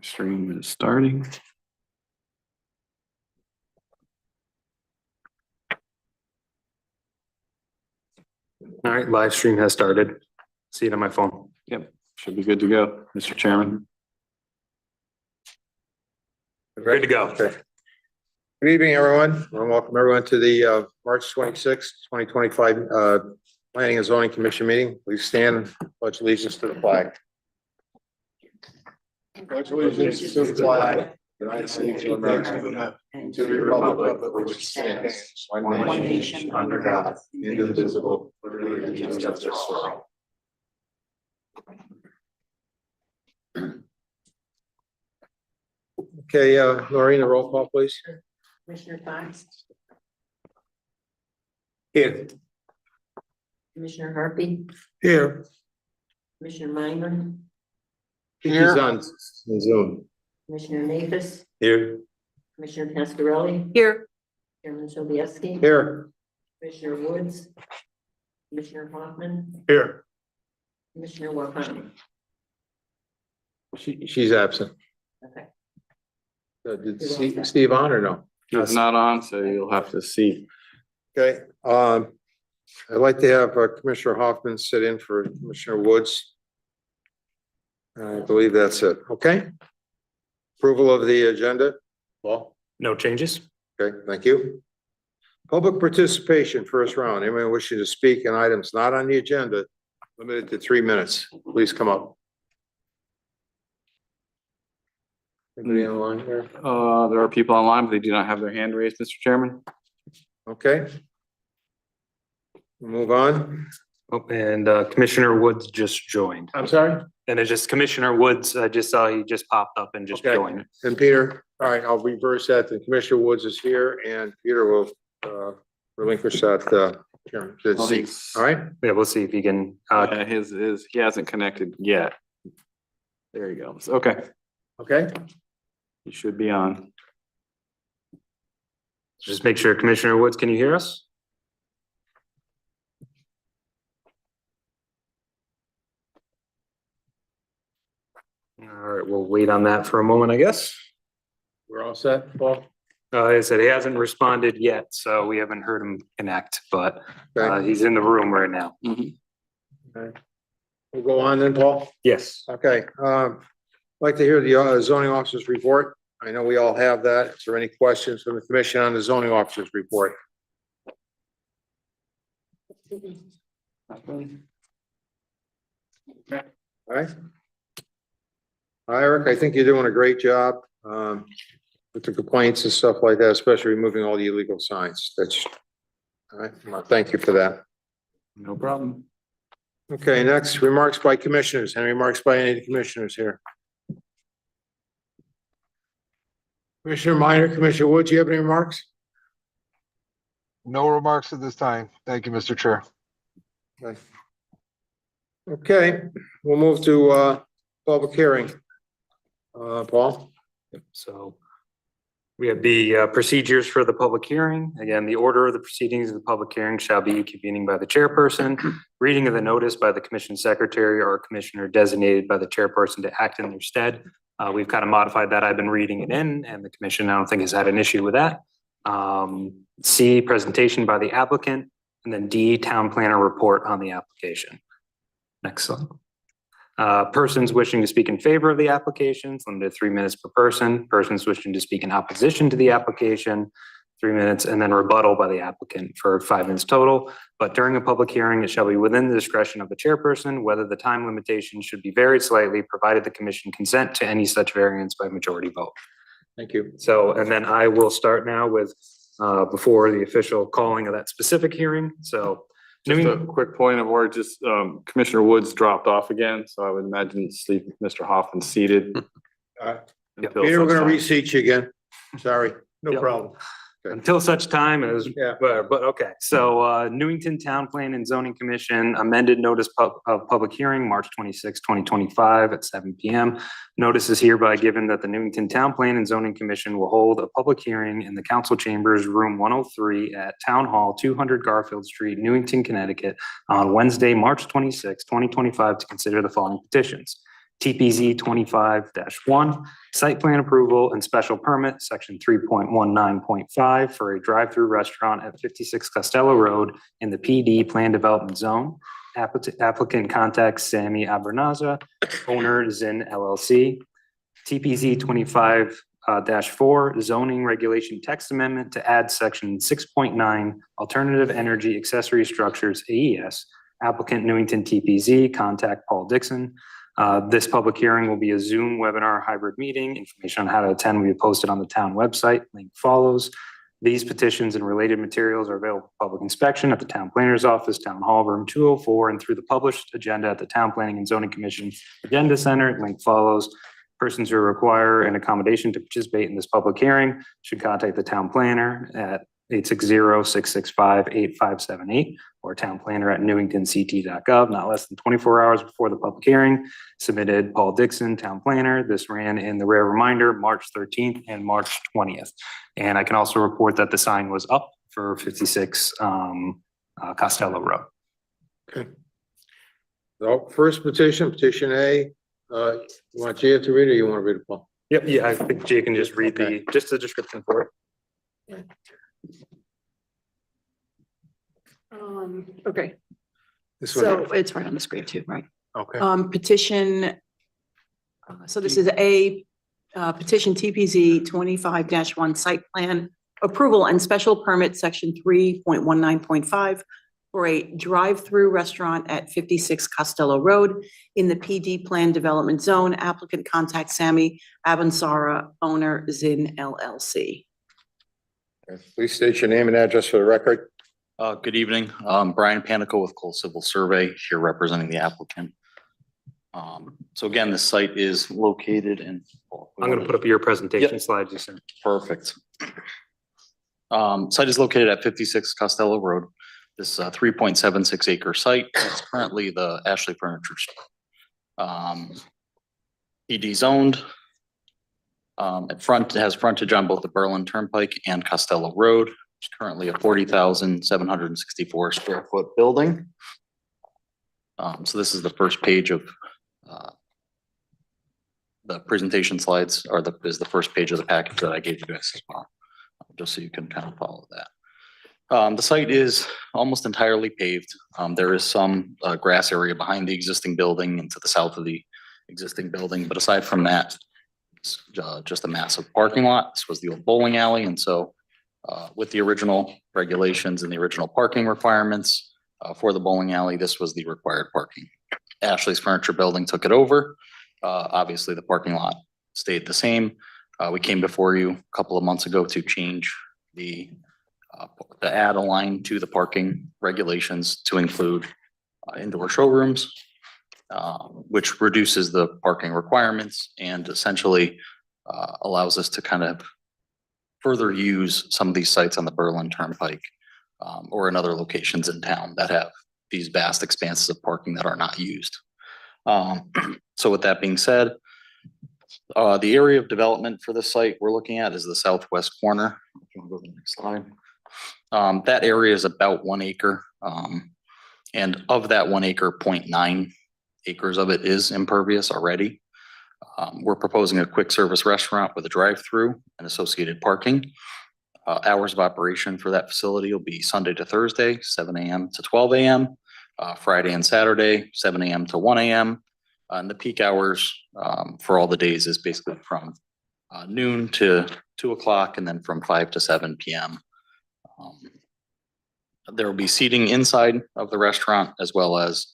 Stream is starting. All right, live stream has started. See it on my phone. Yep, should be good to go, Mr. Chairman. Good to go. Okay. Good evening, everyone. And welcome everyone to the March 26th, 2025 Planning and Zoning Commission meeting. Please stand and pledge allegiance to the flag. Pledge allegiance to the flag, United States of America, and to the republic for which it stands, one nation under God, indivisible, with liberty and justice for all. Okay, Lorena, roll call, please. Commissioner Fox, Here. Commissioner Harpy, Here. Commissioner Minor, He's on Zoom. Commissioner Nafis, Here. Commissioner Pascarelli, Here. Chairman Sobieski, Here. Commissioner Woods, Commissioner Hoffman, Here. Commissioner Wakami. She's absent. Okay. Did Steve on or no? He's not on, so you'll have to see. Okay, I'd like to have Commissioner Hoffman sit in for Commissioner Woods. I believe that's it. Okay. Approval of the agenda. Paul? No changes? Okay, thank you. Public participation, first round. Anyone wishing to speak on items not on the agenda, limited to 3 minutes. Please come up. Anybody online here? There are people online, but they do not have their hand raised, Mr. Chairman. Okay. We'll move on. Oh, and Commissioner Woods just joined. I'm sorry? And it's just Commissioner Woods, I just saw he just popped up and just Okay. joined. And Peter, all right, I'll reverse that. The Commissioner Woods is here and Peter will relinquish that seat. All right? Yeah, we'll see if he can, Yeah, he hasn't connected yet. There he goes. Okay, Okay. he should be on. just make sure, Commissioner Woods, can you hear us? All right, we'll wait on that for a moment, I guess. We're all set, Paul? I said he hasn't responded yet, so we haven't heard him connect, but Okay. he's in the room right now. We'll go on then, Paul. Yes. Okay. I'd like to hear the zoning officer's report. I know we all have that. Is there any questions from the commission on the zoning officer's report? All right. Eric, I think you're doing a great job with the complaints and stuff like that, especially removing all the illegal signs. That's, all right. Well, thank you for that. No problem. Okay, next, remarks by commissioners. Any remarks by any of the commissioners here? Commissioner Minor, Commissioner Woods, you have any remarks? No remarks at this time. Thank you, Mr. Chair. Okay, we'll move to public hearing. Paul? So we have the procedures for the public hearing. Again, the order of the proceedings of the public hearing shall be convening by the chairperson, reading of the notice by the commission secretary or commissioner designated by the chairperson to act in their stead. We've kind of modified that. I've been reading it in and the commission, I don't think, has had an issue with that. C, presentation by the applicant, and then D, town planner report on the application. Next slide. Persons wishing to speak in favor of the applications, limited to 3 minutes per person. Persons wishing to speak in opposition to the application, 3 minutes, and then rebuttal by the applicant for 5 minutes total. But during a public hearing, it shall be within the discretion of the chairperson whether the time limitation should be varied slightly, provided the commission consent to any such variance by majority vote. Thank you. So, and then I will start now with, before the official calling of that specific hearing. So, Just a quick point of order, just Commissioner Woods dropped off again, so I would imagine Mr. Hoffman seated. until Peter, we're such gonna time. reseat you again. Sorry. No Yep. problem. until such time as, Yeah. but okay. So Newington Town Plan and Zoning Commission amended notice of public hearing, March 26, 2025 at 7 PM. Notice is hereby given that the Newington Town Plan and Zoning Commission will hold a public hearing in the council chambers, room 103 at Town Hall, 200 Garfield Street, Newington, Connecticut, on Wednesday, March 26, 2025, to consider the following petitions. TPZ 25-1, site plan approval and special permit, section 3.19.5 for a drive-through restaurant at 56 Costello Road in the PD Plan Development Zone. Applicant contacts Sammy Abernaza, owner Zin LLC. TPZ 25-4 zoning regulation text amendment to add section 6.9 alternative energy accessory structures AES. Applicant Newington TPZ, contact Paul Dixon. This public hearing will be a Zoom webinar hybrid meeting. Information on how to attend will be posted on the town website. Link follows. These petitions and related materials are available for public inspection at the town planner's office, town hall, room 204, and through the published agenda at the Town Planning and Zoning Commission Agenda Center. Link follows. Persons who require an accommodation to participate in this public hearing should contact the town planner at 860-665-8578 or town planner at newingtonct.gov, not less than 24 hours before the public hearing. Submitted, Paul Dixon, town planner. This ran in the rare reminder, March 13th and March 20th. And I can also report that the sign was up for 56 Costello Road. Okay. So first petition, petition A, you want Gia to read it or you want to read it, Paul? Yep, yeah, I think Jay can just read Okay. just the description for it. Okay, This so one, it's right on the screen too, right? okay, Petition, so this is a petition TPZ 25-1 site plan approval and special permit section 3.19.5 for a drive-through restaurant at 56 Costello Road in the PD Plan Development Zone. Applicant contact Sammy Abansara, owner Zin LLC. please state your name and address for the record. Good evening. Brian Panico with Cole Civil Survey here representing the applicant. So again, the site is located in. I'm going to put up your presentation slides you sent. Perfect. Site is located at 56 Costello Road. This 3.76 acre site. It's currently the Ashley Furniture Store. PD zoned. At front, it has frontage on both the Berlin Turnpike and Costello Road. It's currently a 40,764 square foot building. So this is the first page of the presentation slides, or is the first page of the package that I gave you guys as well, just so you can kind of follow that. The site is almost entirely paved. There is some grass area behind the existing building and to the south of the existing building, but aside from that, it's just a massive parking lot. This was the old bowling alley, and so with the original regulations and the original parking requirements for the bowling alley, this was the required parking. Ashley's Furniture Building took it over. Obviously, the parking lot stayed the same. We came before you a couple of months ago to change to add a line to the parking regulations to include indoor showrooms, which reduces the parking requirements and essentially allows us to kind of further use some of these sites on the Berlin Turnpike or in other locations in town that have these vast expanses of parking that are not used. So with that being said, the area of development for this site we're looking at is the southwest corner. If you want to go to the next slide. That area is about 1 acre. And of that 1 acre, 0.9 acres of it is impervious already. We're proposing a quick service restaurant with a drive-through and associated parking. Hours of operation for that facility will be Sunday to Thursday, 7 a.m. to 12 a.m. Friday and Saturday, 7 a.m. to 1 a.m. And the peak hours for all the days is basically from noon to 2 o'clock and then from 5 to 7 p.m. There will be seating inside of the restaurant as well as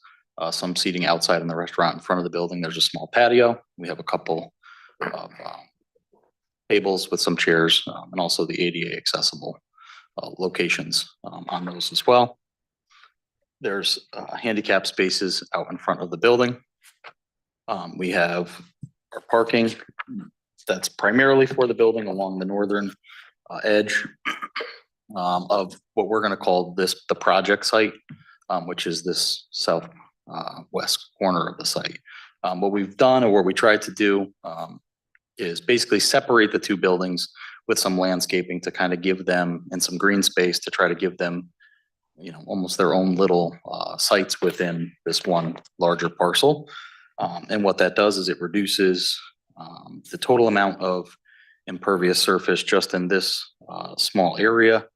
some seating outside in the restaurant in front of the building. There's a small patio. We have a couple of tables with some chairs and also the ADA accessible locations on those as well. There's handicap spaces out in front of the building. We have our parking that's primarily for the building along the northern edge of what we're going to call the project site, which is this south west corner of the site. What we've done, or what we tried to do, is basically separate the two buildings with some landscaping to kind of give them, and some green space to try to give them, you know, almost their own little sites within this one larger parcel. And what that does is it reduces the total amount of impervious surface just in this small area,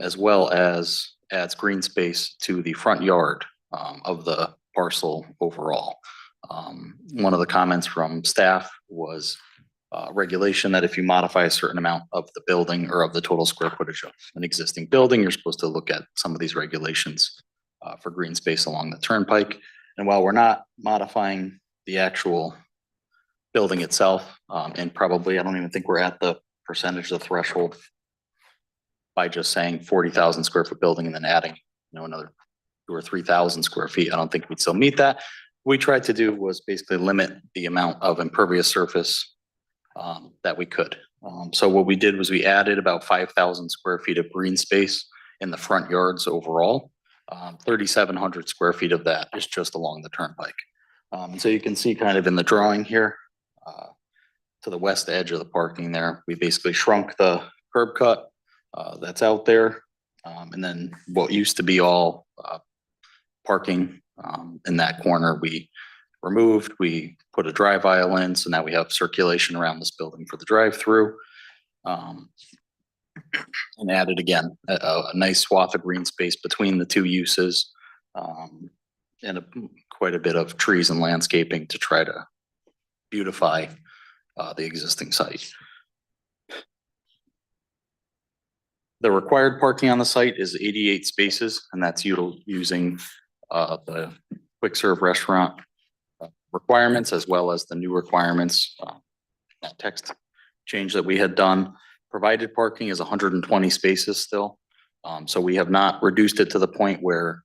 as well as adds green space to the front yard of the parcel overall. One of the comments from staff was regulation that if you modify a certain amount of the building or of the total square footage of an existing building, you're supposed to look at some of these regulations for green space along the turnpike. And while we're not modifying the actual building itself, and probably, I don't even think we're at the percentage of threshold by just saying 40,000 square foot building and then adding, another 2,000 or 3,000 square feet. I don't think we'd still meet that. What we tried to do was basically limit the amount of impervious surface that we could. So what we did was we added about 5,000 square feet of green space in the front yards overall. 3,700 square feet of that is just along the turnpike. So you can see kind of in the drawing here, to the west edge of the parking there, we basically shrunk the curb cut that's out there. And then what used to be all parking in that corner, we removed, we put a drive aisle in. So now we have circulation around this building for the drive-through. And added again, a nice swath of green space between the two uses. And quite a bit of trees and landscaping to try to beautify the existing site. The required parking on the site is 88 spaces, and that's using the quick serve restaurant requirements as well as the new requirements. That text change that we had done. Provided parking is 120 spaces still. So we have not reduced it to the point where,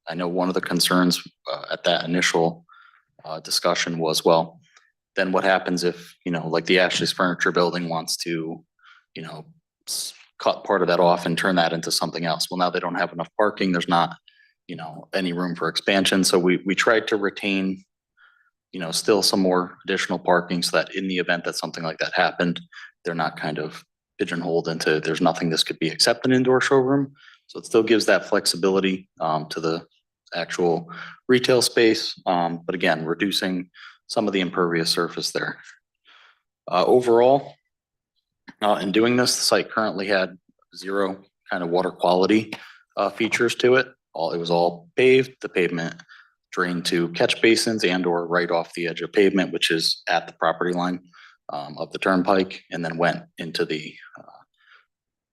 I know one of the concerns at that initial discussion was, well, then what happens if, like the Ashley's Furniture Building wants to, cut part of that off and turn that into something else. Well, now they don't have enough parking. There's not, any room for expansion. So we tried to retain, still some more additional parking so that in the event that something like that happened, they're not kind of pigeonholed into there's nothing this could be except an indoor showroom. So it still gives that flexibility to the actual retail space. But again, reducing some of the impervious surface there. Overall, in doing this, the site currently had 0 kind of water quality features to it. It was all paved. The pavement drained to catch basins and or right off the edge of pavement, which is at the property line of the turnpike, and then went into the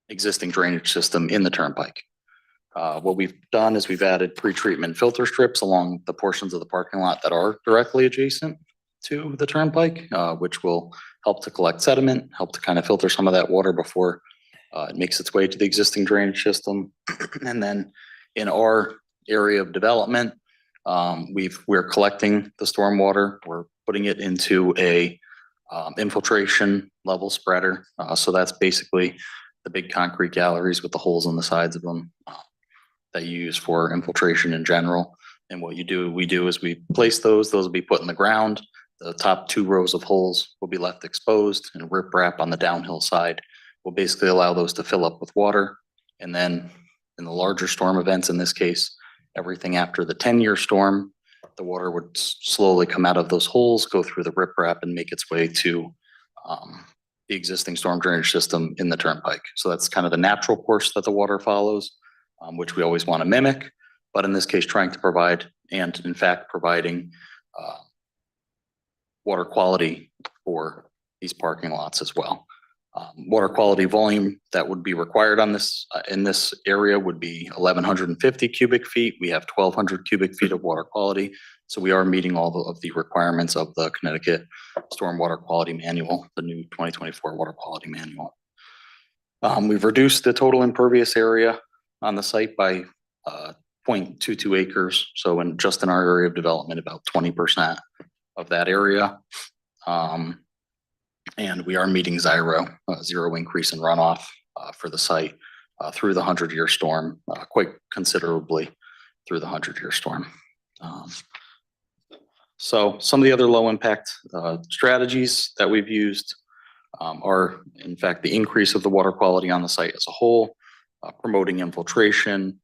existing drainage system in the turnpike. What we've done is we've added pre-treatment filter strips along the portions of the parking lot that are directly adjacent to the turnpike, which will help to collect sediment, help to kind of filter some of that water before it makes its way to the existing drainage system. And then in our area of development, we're collecting the stormwater. We're putting it into a infiltration level spreader. So that's basically the big concrete galleries with the holes on the sides of them that you use for infiltration in general. And what we do is we place those will be put in the ground. The top 2 rows of holes will be left exposed, and riprap on the downhill side will basically allow those to fill up with water. And then in the larger storm events, in this case, everything after the 10-year storm, the water would slowly come out of those holes, go through the riprap and make its way to the existing storm drainage system in the turnpike. So that's kind of the natural course that the water follows, which we always want to mimic, but in this case, trying to provide, and in fact, providing water quality for these parking lots as well. Water quality volume that would be required on this in this area would be 1,150 cubic feet. We have 1,200 cubic feet of water quality. So we are meeting all of the requirements of the Connecticut Stormwater Quality Manual, the new 2024 Water Quality Manual. We've reduced the total impervious area on the site by 0.22 acres. So just in our area of development, about 20% of that area. And we are meeting zero increase in runoff for the site through the 100-year storm, quite considerably through the 100-year storm. So some of the other low impact strategies that we've used are, in fact, the increase of the water quality on the site as a whole, promoting infiltration,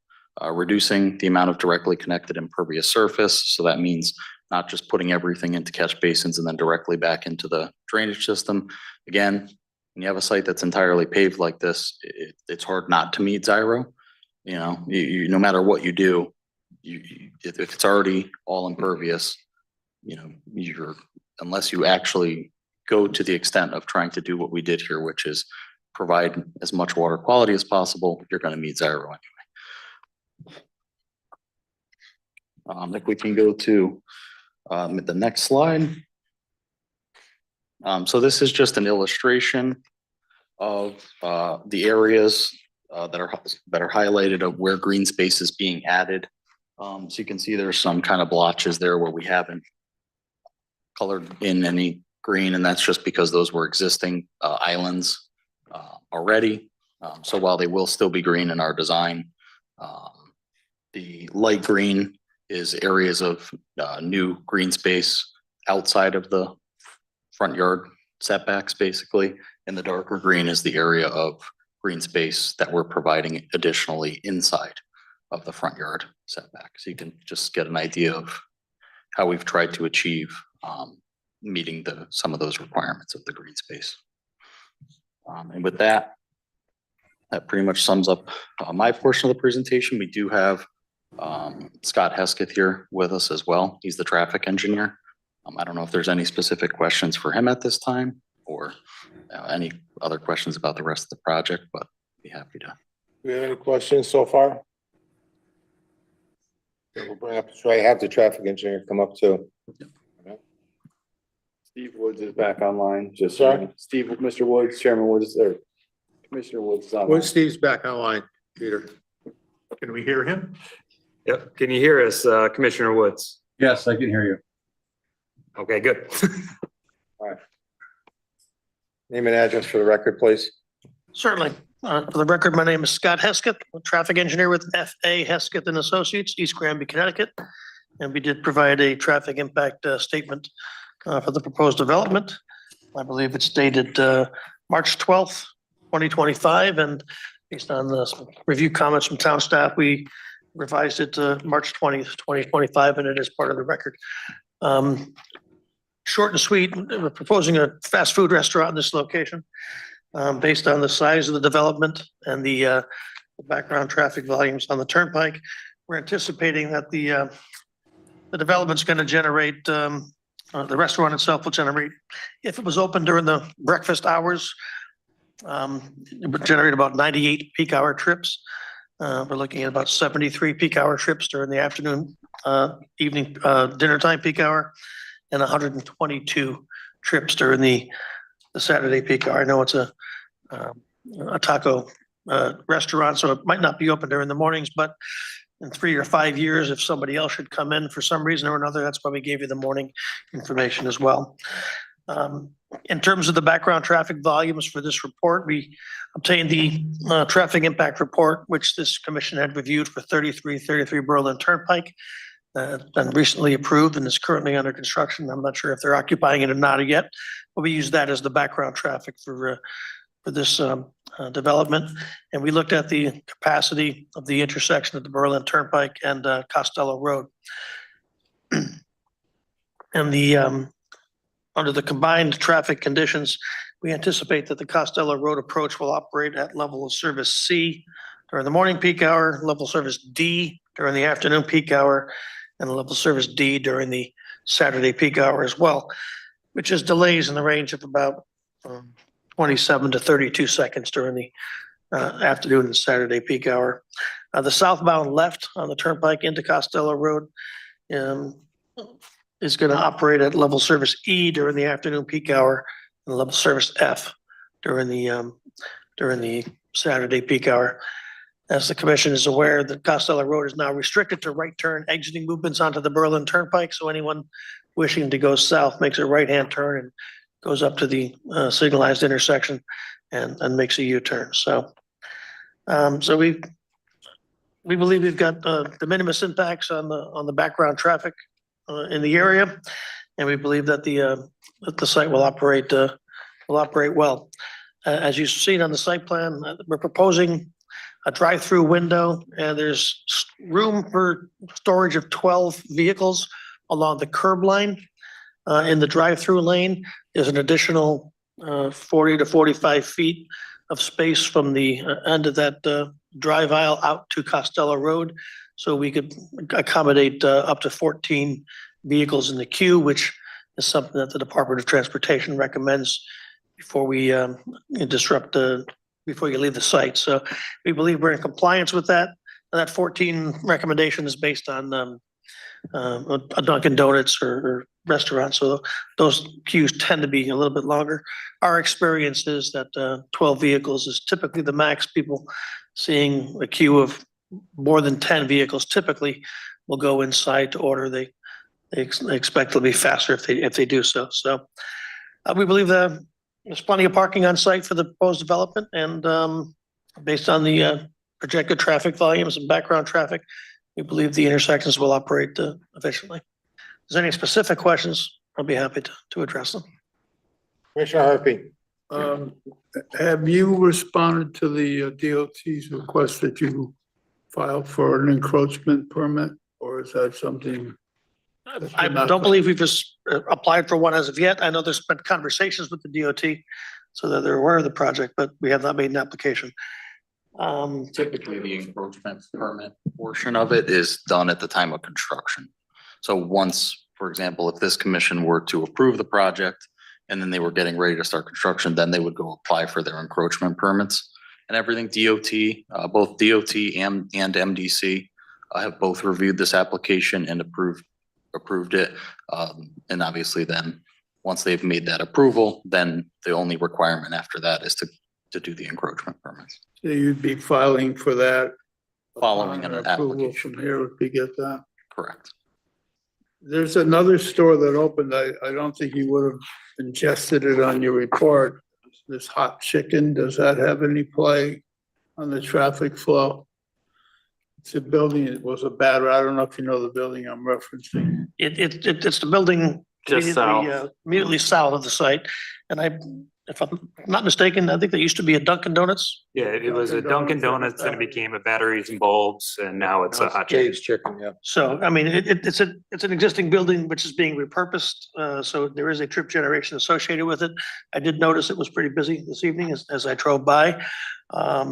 reducing the amount of directly connected impervious surface. So that means not just putting everything into catch basins and then directly back into the drainage system. Again, when you have a site that's entirely paved like this, it's hard not to meet Zyro. You know, no matter what you do, if it's already all impervious, you know, unless you actually go to the extent of trying to do what we did here, which is provide as much water quality as possible, you're going to meet Zyro anyway. If we can go to the next slide. So this is just an illustration of the areas that are highlighted of where green space is being added. So you can see there's some kind of blotches there where we haven't colored in any green, and that's just because those were existing islands already. So while they will still be green in our design, the light green is areas of new green space outside of the front yard setbacks, basically. And the darker green is the area of green space that we're providing additionally inside of the front yard setback. So you can just get an idea of how we've tried to achieve meeting some of those requirements of the green space. And with that, that pretty much sums up my portion of the presentation. We do have Scott Hesketh here with us as well. He's the traffic engineer. I don't know if there's any specific questions for him at this time or any other questions about the rest of the project, but I'd be happy to. Do we have any questions so far? Okay, we'll bring up, so I have the traffic engineer come up too. Steve Woods is back online, just. Sorry? Steve, Mr. Woods, Chairman Woods, or Commissioner Woods is online. When Steve's back online, Peter. Can we hear him? Yep. Can you hear us, Commissioner Woods? Yes, I can hear you. Okay, good. Name and address for the record, please. Certainly. For the record, my name is Scott Hesketh, I'm a traffic engineer with F.A. Hesketh and Associates, East Granby, Connecticut. And we did provide a traffic impact statement for the proposed development. I believe it's dated March 12th, 2025. And based on the review comments from town staff, we revised it to March 20th, 2025, and it is part of the record. Short and sweet, we're proposing a fast food restaurant in this location. Based on the size of the development and the background traffic volumes on the turnpike, we're anticipating that the development's going to generate, the restaurant itself will generate, if it was open during the breakfast hours, it would generate about 98 peak hour trips. We're looking at about 73 peak hour trips during the afternoon, evening, dinner time peak hour, and 122 trips during the Saturday peak hour. I know it's a taco restaurant, so it might not be open during the mornings, but in 3 or 5 years, if somebody else should come in for some reason or another, that's why we gave you the morning information as well. In terms of the background traffic volumes for this report, we obtained the traffic impact report, which this commission had reviewed for 3333 Berlin Turnpike. Been recently approved and is currently under construction. I'm not sure if they're occupying it or not yet, but we use that as the background traffic for this development. And we looked at the capacity of the intersection of the Berlin Turnpike and Costello Road. And the under the combined traffic conditions, we anticipate that the Costello Road approach will operate at level of service C during the morning peak hour, level service D during the afternoon peak hour, and level service D during the Saturday peak hour as well, which is delays in the range of about 27 to 32 seconds during the afternoon and Saturday peak hour. The southbound left on the turnpike into Costello Road is going to operate at level service E during the afternoon peak hour and level service F during the Saturday peak hour. As the commission is aware, the Costello Road is now restricted to right turn exiting movements onto the Berlin Turnpike. So anyone wishing to go south makes a right-hand turn and goes up to the signalized intersection and makes a U-turn. So, so we believe we've got de minimis impacts on the background traffic in the area, and we believe that the site will operate well. As you've seen on the site plan, we're proposing a drive-through window, and there's room for storage of 12 vehicles along the curb line. In the drive-through lane, there's an additional 40 to 45 feet of space from the end of that drive aisle out to Costello Road. So we could accommodate up to 14 vehicles in the queue, which is something that the Department of Transportation recommends before we disrupt before you leave the site. So we believe we're in compliance with that. And that 14 recommendation is based on a Dunkin' Donuts or restaurant. So those queues tend to be a little bit longer. Our experience is that 12 vehicles is typically the max. People seeing a queue of more than 10 vehicles typically will go inside to order. They expect it'll be faster if they do so. So we believe that there's plenty of parking on site for the proposed development, and based on the projected traffic volumes and background traffic, we believe the intersections will operate efficiently. If there's any specific questions, I'll be happy to address them. Commissioner Harpy. Have you responded to the DOT's request that you filed for an encroachment permit, or is that something? I don't believe we've just applied for one as of yet. I know there's been conversations with the DOT so that they're aware of the project, but we have not made an application. Typically, the encroachment permit portion of it is done at the time of construction. So once, for example, if this commission were to approve the project and then they were getting ready to start construction, then they would go apply for their encroachment permits. And everything DOT, both DOT and MDC have both reviewed this application and approved it. And obviously then, once they've made that approval, then the only requirement after that is to do the encroachment permits. So you'd be filing for that? Following an upon approval application. From here, if we get that. Correct. There's another store that opened. I don't think you would have ingested it on your report. This hot chicken, does that have any play on the traffic flow? It's a building, it was a bad, I don't know if you know the building I'm referencing. It's the building Just immediately south of the site. And if I'm not mistaken, I think there used to be a Dunkin' Donuts. Yeah, it was a Dunkin' Donuts, then it became a batteries and bulbs, and now it's a hot chicken. Dave's Chicken, yeah. So, I mean, it's an existing building which is being repurposed. So there is a trip generation associated with it. I did notice it was pretty busy this evening as I drove by. I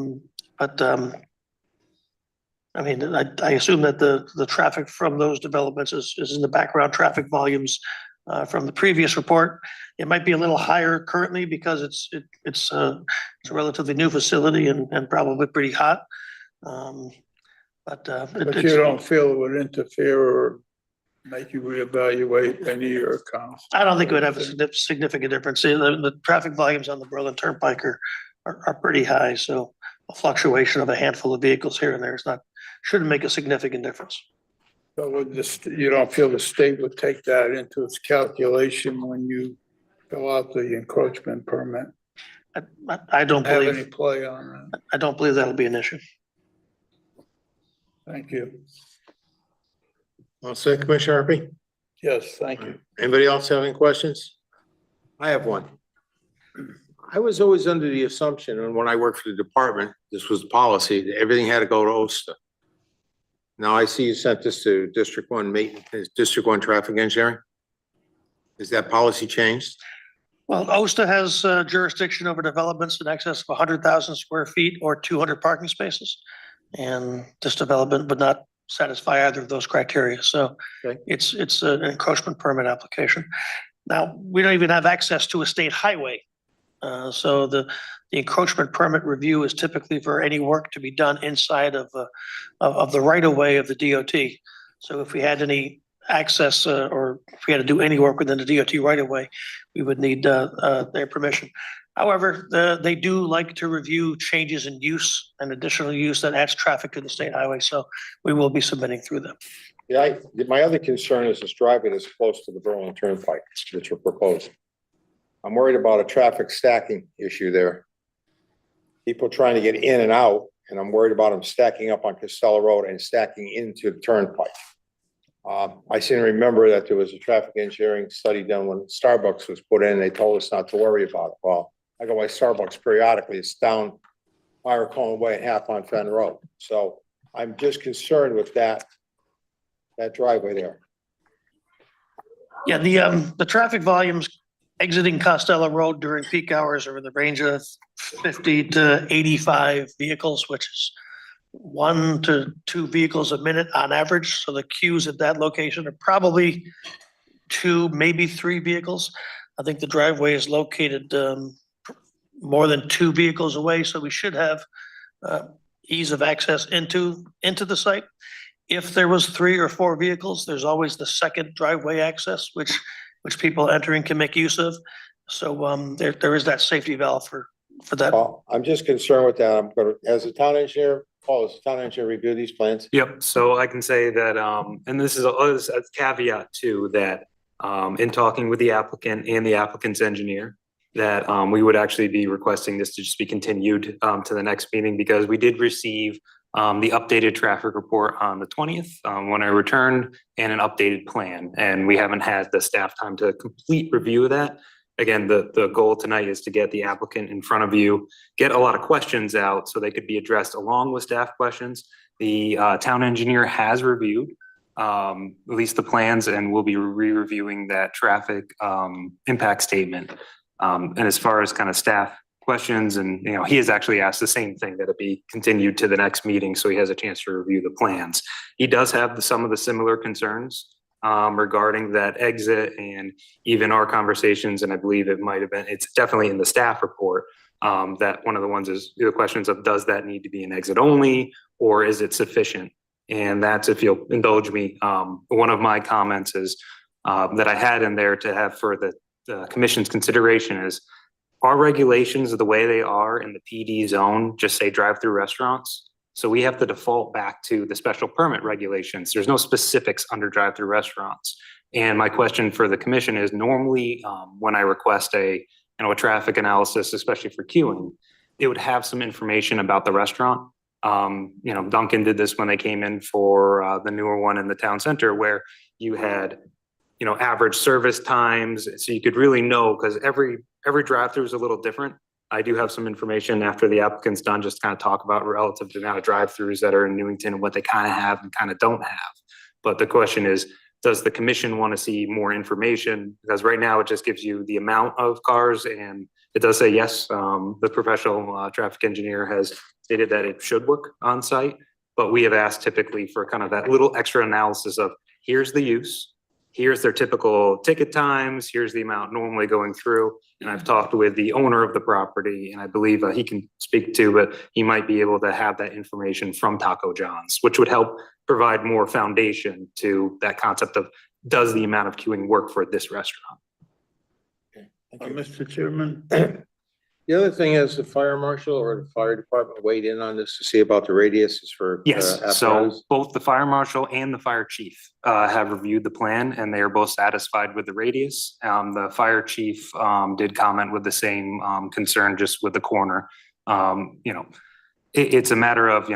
mean, I assume that the traffic from those developments is in the background traffic volumes from the previous report. It might be a little higher currently because it's a relatively new facility and probably pretty hot. But you don't feel it would interfere or make you reevaluate any of your accounts? I don't think it would have a significant difference. The traffic volumes on the Berlin Turnpike are pretty high, so a fluctuation of a handful of vehicles here and there shouldn't make a significant difference. So you don't feel the state would take that into its calculation when you fill out the encroachment permit? I don't Have any believe, play on that? I don't believe that'll be an issue. Thank you. All set, Commissioner Harpy? Yes, thank you. Anybody else have any questions? I have one. I was always under the assumption, and when I worked for the department, this was the policy, that everything had to go to OSTA. Now I see you sent this to District 1 Maintenance, District 1 Traffic Engineering. Is that policy changed? Well, OSTA has jurisdiction over developments in excess of 100,000 square feet or 200 parking spaces. And this development would not satisfy either of those criteria. So Okay. it's an encroachment permit application. Now, we don't even have access to a state highway. So the encroachment permit review is typically for any work to be done inside of the right of way of the DOT. So if we had any access or if we had to do any work within the DOT right of way, we would need their permission. However, they do like to review changes in use and additional use that adds traffic to the state highway. So we will be submitting through them. Yeah, my other concern is this driveway that's close to the Berlin Turnpike that you're proposing. I'm worried about a traffic stacking issue there. People trying to get in and out, and I'm worried about them stacking up on Costello Road and stacking into the turnpike. I seem to remember that there was a traffic engineering study done when Starbucks was put in. They told us not to worry about it. Well, I go by Starbucks periodically. It's down Ira-Cohen Way and half on Fenn Road. So I'm just concerned with that driveway there. Yeah, the traffic volumes exiting Costello Road during peak hours are in the range of 50 to 85 vehicles, which is 1 to 2 vehicles a minute on average. So the queues at that location are probably 2, maybe 3 vehicles. I think the driveway is located more than 2 vehicles away, so we should have ease of access into the site. If there was 3 or 4 vehicles, there's always the second driveway access, which people entering can make use of. So there is that safety valve for that. Paul, I'm just concerned with that. I'm gonna, as a town engineer, Paul, as a town engineer, review these plans. Yep, so I can say that, and this is a caveat too, that in talking with the applicant and the applicant's engineer, that we would actually be requesting this to just be continued to the next meeting, because we did receive the updated traffic report on the 20th when I returned, and an updated plan, and we haven't had the staff time to complete review of that. Again, the goal tonight is to get the applicant in front of you, get a lot of questions out so they could be addressed along with staff questions. The town engineer has reviewed at least the plans, and we'll be re-reviewing that traffic impact statement. And as far as kind of staff questions, and he has actually asked the same thing, that it be continued to the next meeting so he has a chance to review the plans. He does have some of the similar concerns regarding that exit, and even our conversations, and I believe it's definitely in the staff report, that one of the ones is the questions of, does that need to be an exit only, or is it sufficient? And that's, if you'll indulge me, one of my comments is that I had in there to have for the commission's consideration is, our regulations, the way they are in the PD zone, just say drive-through restaurants. So we have to default back to the special permit regulations. There's no specifics under drive-through restaurants. And my question for the commission is, normally when I request a traffic analysis, especially for queuing, it would have some information about the restaurant. Dunkin' did this when they came in for the newer one in the town center, where you had average service times, so you could really know, because every drive-through is a little different. I do have some information after the applicant's done, just kind of talk about relative to the amount of drive-throughs that are in Newington and what they kind of have and kind of don't have. But the question is, does the commission want to see more information? Because right now it just gives you the amount of cars, and it does say yes, the professional traffic engineer has stated that it should work on site, but we have asked typically for kind of that little extra analysis of, here's the use, here's their typical ticket times, here's the amount normally going through. And I've talked with the owner of the property, and I believe he can speak to, but he might be able to have that information from Taco John's, which would help provide more foundation to that concept of, does the amount of queuing work for this restaurant? Mr. Chairman, The other thing is, the fire marshal or the fire department weighed in on this to see about the radiuses for. Yes, so apparatus. both the fire marshal and the fire chief have reviewed the plan, and they are both satisfied with the radius. The fire chief did comment with the same concern, just with the corner. It's a matter of,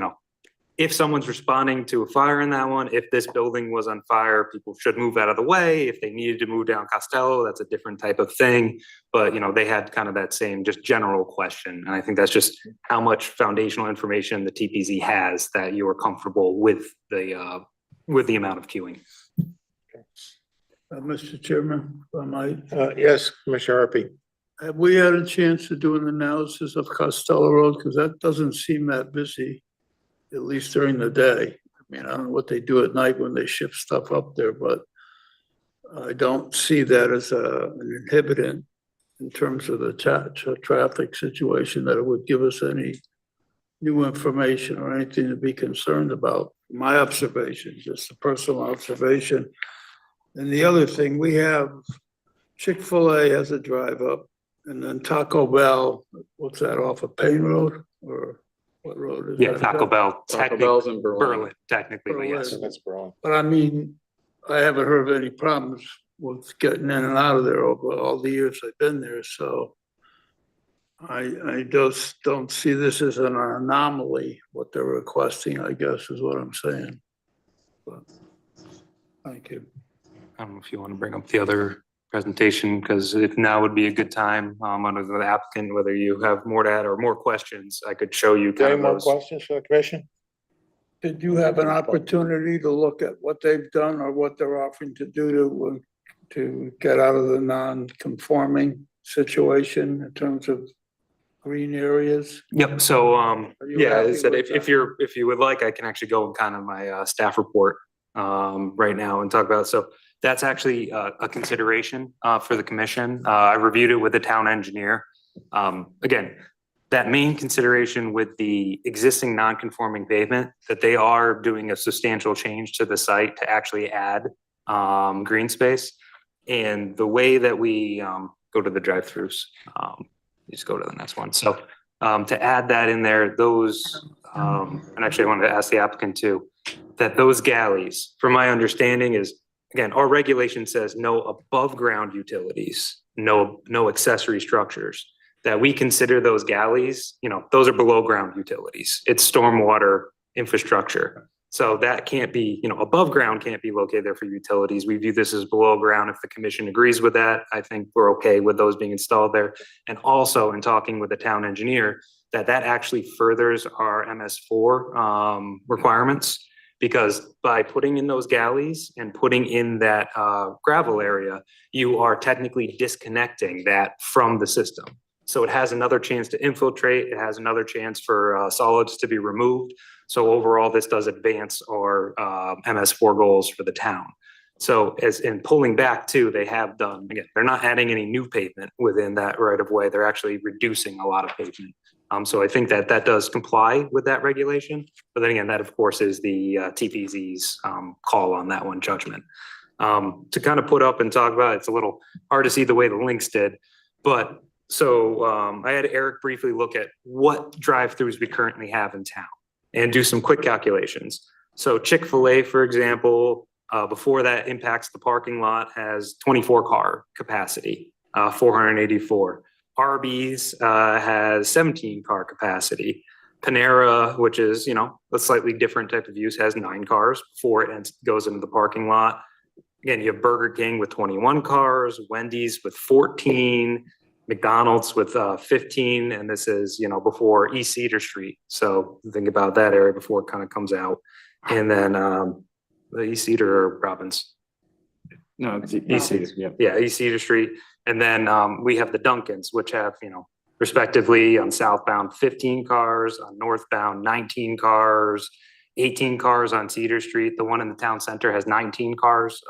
if someone's responding to a fire in that one, if this building was on fire, people should move out of the way. If they needed to move down Costello, that's a different type of thing. But, they had kind of that same just general question. And I think that's just how much foundational information the TPZ has that you are comfortable with the amount of queuing. Mr. Chairman, if I might, Yes, Commissioner Arpey. have we had a chance to do an analysis of Costello Road? Because that doesn't seem that busy, at least during the day. I don't know what they do at night when they ship stuff up there, but I don't see that as an inhibitant in terms of the traffic situation, that it would give us any new information or anything to be concerned about. My observation, just a personal observation. And the other thing, we have Chick-fil-A has a drive up, and then Taco Bell, what's that, off of Payne Road, or what road is that? Yeah, Taco Bell, Taco Bell's in Berlin, technically, but yes. Berlin. That's wrong. But I haven't heard of any problems with getting in and out of there over all the years I've been there, so I just don't see this as an anomaly, what they're requesting, I guess, is what I'm saying. But, thank you. I don't know if you want to bring up the other presentation, because if now would be a good time, under the applicant, whether you have more to add or more questions, I could show you kind Any of more those. questions for the commission? Did you have an opportunity to look at what they've done or what they're offering to do to get out of the non-conforming situation in terms of green areas? Yep, so, Are you yeah, happy I said, with if you would like, I can actually go in kind of my, staff report, right now and talk about, so that's actually a consideration, for the commission. I reviewed it with the town engineer. Again, that main consideration with the existing non-conforming pavement, that they are doing a substantial change to the site to actually add, green space. And the way that we, go to the drive-throughs, just go to the next one. So to add that in there, those, and actually I wanted to ask the applicant too, that those galleys, from my understanding is, again, our regulation says no above ground utilities, no accessory structures. That we consider those galleys, those are below ground utilities. It's stormwater infrastructure. So that can't be, above ground can't be located there for utilities. We view this as below ground. If the commission agrees with that, I think we're okay with those being installed there. And also in talking with the town engineer, that actually furthers our MS4 requirements. Because by putting in those galleys and putting in that gravel area, you are technically disconnecting that from the system. So it has another chance to infiltrate. It has another chance for solids to be removed. So overall, this does advance our MS4 goals for the town. So as in pulling back too, they have done, again, they're not adding any new pavement within that right of way. They're actually reducing a lot of pavement. So I think that does comply with that regulation. But then again, that of course is the TPZ's call on that one judgment. To kind of put up and talk about, it's a little hard to see the way the links did, but so I had Eric briefly look at what drive-throughs we currently have in town and do some quick calculations. So Chick-fil-A, for example, before that impacts the parking lot, has 24 car capacity, 484. Arby's has 17 car capacity. Panera, which is, a slightly different type of use, has 9 cars before it goes into the parking lot. Again, you have Burger King with 21 cars, Wendy's with 14, McDonald's with 15, and this is, before East Cedar Street. So think about that area before it kind of comes out. And then the East Cedar or Province. No, it's East Cedar, yeah. Yeah, East Cedar Street. And then we have the Dunkins, which have, respectively on southbound 15 cars, on northbound 19 cars, 18 cars on Cedar Street. The one in the town center has 19 cars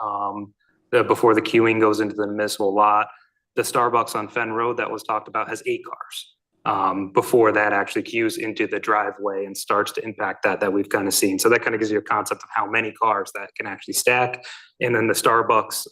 before the queuing goes into the municipal lot. The Starbucks on Fen Road that was talked about has 8 cars before that actually queues into the driveway and starts to impact that we've kind of seen. So that kind of gives you a concept of how many cars that can actually stack. And then the Starbucks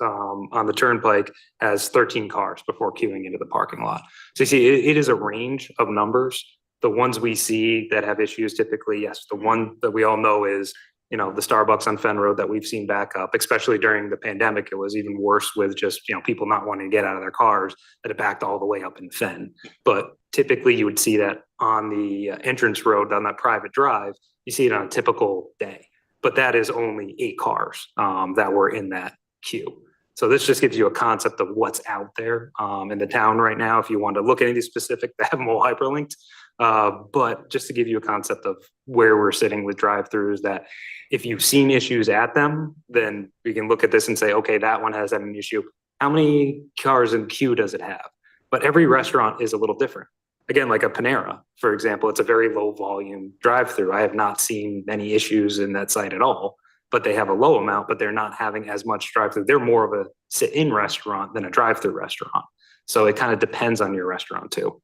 on the Turnpike has 13 cars before queuing into the parking lot. So you see, it is a range of numbers. The ones we see that have issues typically, yes, the one that we all know is, the Starbucks on Fen Road that we've seen back up, especially during the pandemic. It was even worse with just, people not wanting to get out of their cars, that it backed all the way up in Fen. But typically you would see that on the entrance road on that private drive, you see it on a typical day. But that is only 8 cars that were in that queue. So this just gives you a concept of what's out there in the town right now. If you want to look at anything specific, they have them all hyperlinked. But just to give you a concept of where we're sitting with drive-throughs, that if you've seen issues at them, then we can look at this and say, okay, that one has an issue. How many cars in queue does it have? But every restaurant is a little different. Again, like a Panera, for example, it's a very low volume drive-through. I have not seen many issues in that site at all, but they have a low amount, but they're not having as much drive-through. They're more of a sit-in restaurant than a drive-through restaurant. So it kind of depends on your restaurant too.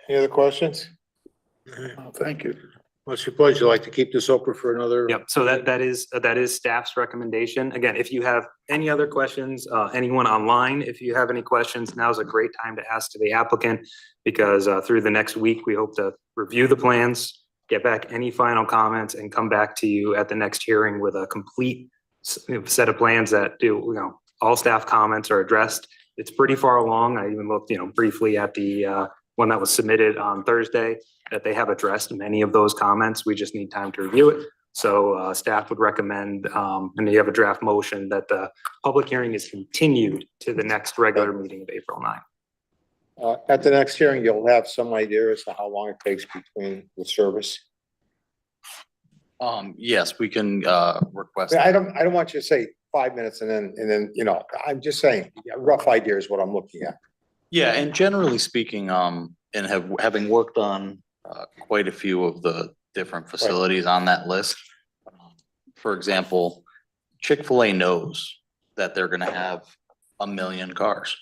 Any other questions? Thank you. What's your pleasure? Like to keep this open for another? Yep, so that is staff's recommendation. Again, if you have any other questions, anyone online, if you have any questions, now's a great time to ask to the applicant, because through the next week, we hope to review the plans, get back any final comments, and come back to you at the next hearing with a complete set of plans that do, all staff comments are addressed. It's pretty far along. I even looked, briefly at the one that was submitted on Thursday, that they have addressed many of those comments. We just need time to review it. So staff would recommend, and you have a draft motion, that the public hearing is continued to the next regular meeting of April 9th. At the next hearing, you'll have some idea as to how long it takes between the service. Yes, we can request. I don't want you to say 5 minutes and then, I'm just saying, a rough idea is what I'm looking at. Yeah, and generally speaking, and having worked on quite a few of the different facilities on that list. For example, Chick-fil-A knows that they're gonna have 1 million cars.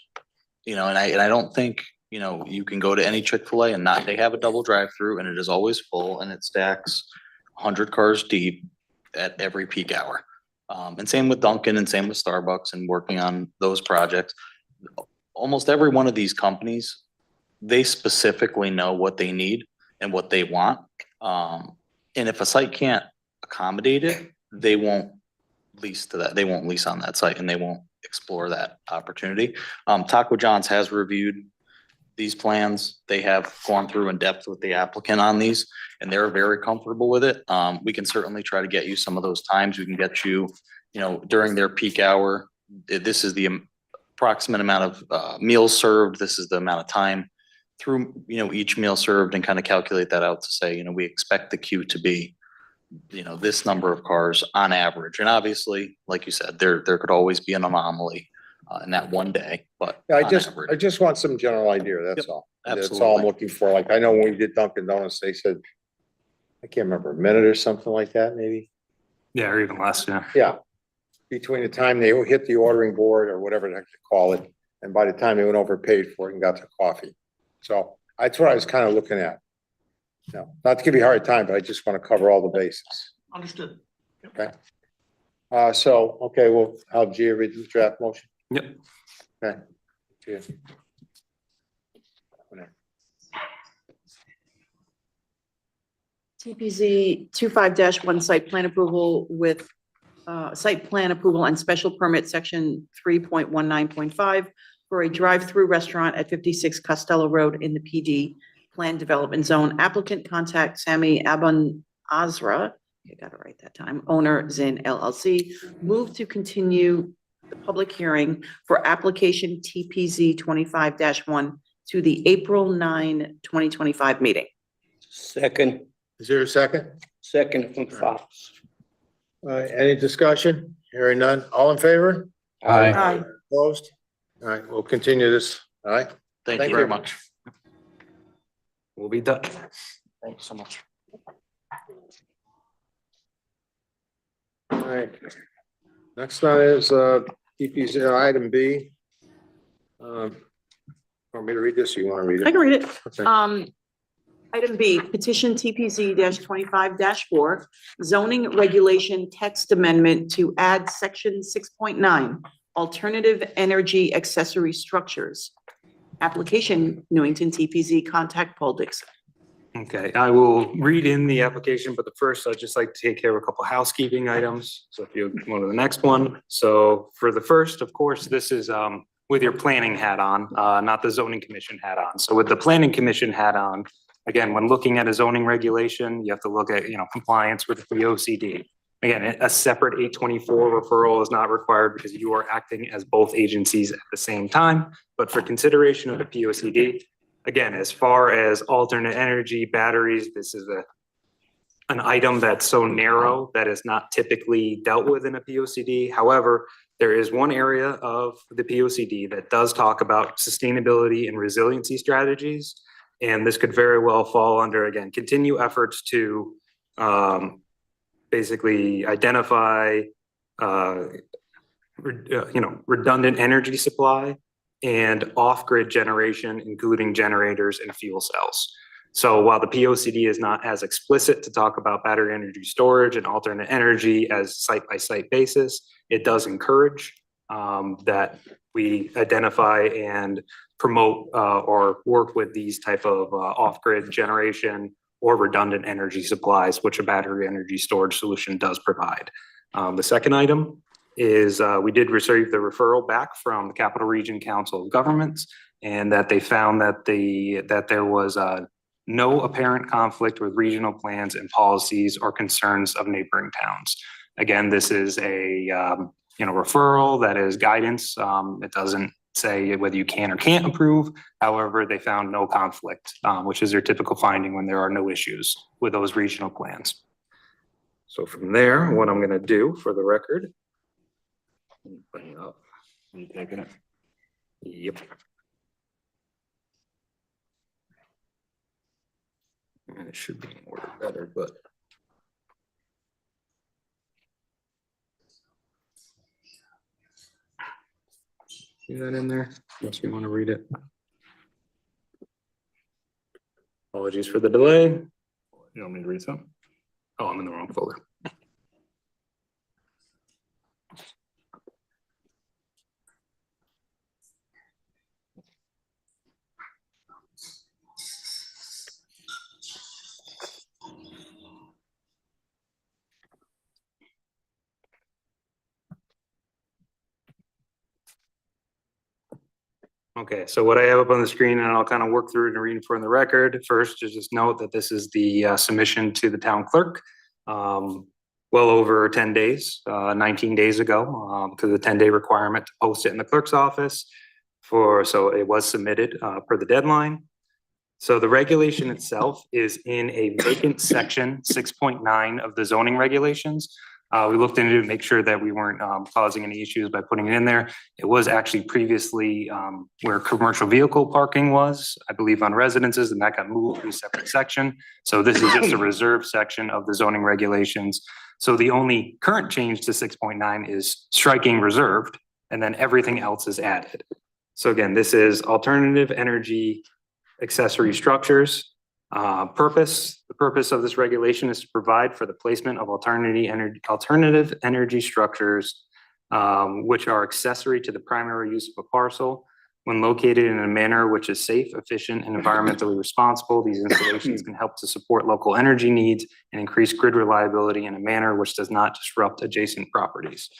And I don't think, you can go to any Chick-fil-A and not, they have a double drive-through and it is always full and it stacks 100 cars deep at every peak hour. And same with Dunkin' and same with Starbucks and working on those projects. Almost every one of these companies, they specifically know what they need and what they want. And if a site can't accommodate it, they won't lease to that. They won't lease on that site and they won't explore that opportunity. Taco John's has reviewed these plans. They have gone through in depth with the applicant on these and they're very comfortable with it. We can certainly try to get you some of those times. We can get you, during their peak hour. This is the approximate amount of meals served. This is the amount of time through, each meal served and kind of calculate that out to say, we expect the queue to be, this number of cars on average. And obviously, like you said, there could always be an anomaly in that one day, but I on just average. want some general idea, that's all. That's all I'm Absolutely. looking for. Like, I know when we did Dunkin' Donuts, they said, I can't remember, a minute or something like that, maybe? Yeah, or even less, yeah. Yeah. Between the time they hit the ordering board or whatever the heck you call it, and by the time they went over, paid for it and got their coffee. So that's what I was kind of looking at. Not to give you a hard time, but I just want to cover all the bases. Understood. Okay, we'll have Gia read the draft motion. Yep. Okay. Gia. TPZ 25-1 site plan approval with site plan approval and special permit section 3.19.5 for a drive-through restaurant at 56 Costello Road in the PD Plan Development Zone. Applicant contact Sami Aban Azra, you got it right that time, owner Zin LLC. Move to continue the public hearing for application TPZ 25-1 to the April 9, 2025 meeting. Second, Is there a second? second from Fox. All right, any discussion? Hearing none. All in favor? Aye. Opposed? All right, we'll continue this. All right. Thank Thank you very you. much. We'll be done. Thanks so much. All right. Next one is TPZ item B. Want me to read this or you want to read I it? can read it. Okay. Item B, petition TPZ 25-4, zoning regulation text amendment to add section 6.9, alternative energy accessory structures. Application Newington TPZ, contact Paul Dixon. Okay, I will read in the application, but first I'd just like to take care of a couple housekeeping items. So if you go to the next one. So for the first, of course, this is with your planning hat on, not the zoning commission hat on. So with the planning commission hat on, again, when looking at a zoning regulation, you have to look at, compliance with the OCD. Again, a separate 824 referral is not required because you are acting as both agencies at the same time. But for consideration of the POCD, again, as far as alternate energy, batteries, this is an item that's so narrow that is not typically dealt with in a POCD. However, there is one area of the POCD that does talk about sustainability and resiliency strategies. And this could very well fall under, again, continue efforts to basically identify, redundant energy supply and off-grid generation, including generators and fuel cells. So while the POCD is not as explicit to talk about battery energy storage and alternate energy as site-by-site basis, it does encourage that we identify and promote or work with these type of off-grid generation or redundant energy supplies, which a battery energy storage solution does provide. The second item is we did receive the referral back from the Capital Region Council of Governments, and that they found that there was no apparent conflict with regional plans and policies or concerns of neighboring towns. Again, this is a referral that is guidance. It doesn't say whether you can or can't approve. However, they found no conflict, which is their typical finding when there are no issues with those regional plans. So from there, what I'm going to do for the record Bring it up. You taking it? Yep. And it should be in order better, but. See that in there, unless you want to read it. Apologies for the delay. You want me to read something? Oh, I'm in the wrong folder. Okay, so what I have up on the screen, and I'll kind of work through it and read it for the record. First, just note that this is the submission to the town clerk. Well over 10 days, 19 days ago, because the 10-day requirement to post it in the clerk's office so it was submitted per the deadline. So the regulation itself is in a vacant section 6.9 of the zoning regulations. We looked into it to make sure that we weren't causing any issues by putting it in there. It was actually previously where commercial vehicle parking was, I believe on residences, and that got moved to a separate section. So this is just a reserved section of the zoning regulations. So the only current change to 6.9 is striking reserved, and then everything else is added. So again, this is alternative energy accessory structures. The purpose of this regulation is to provide for the placement of alternative energy structures, which are accessory to the primary use of a parcel. When located in a manner which is safe, efficient, and environmentally responsible, these installations can help to support local energy needs and increase grid reliability in a manner which does not disrupt adjacent properties.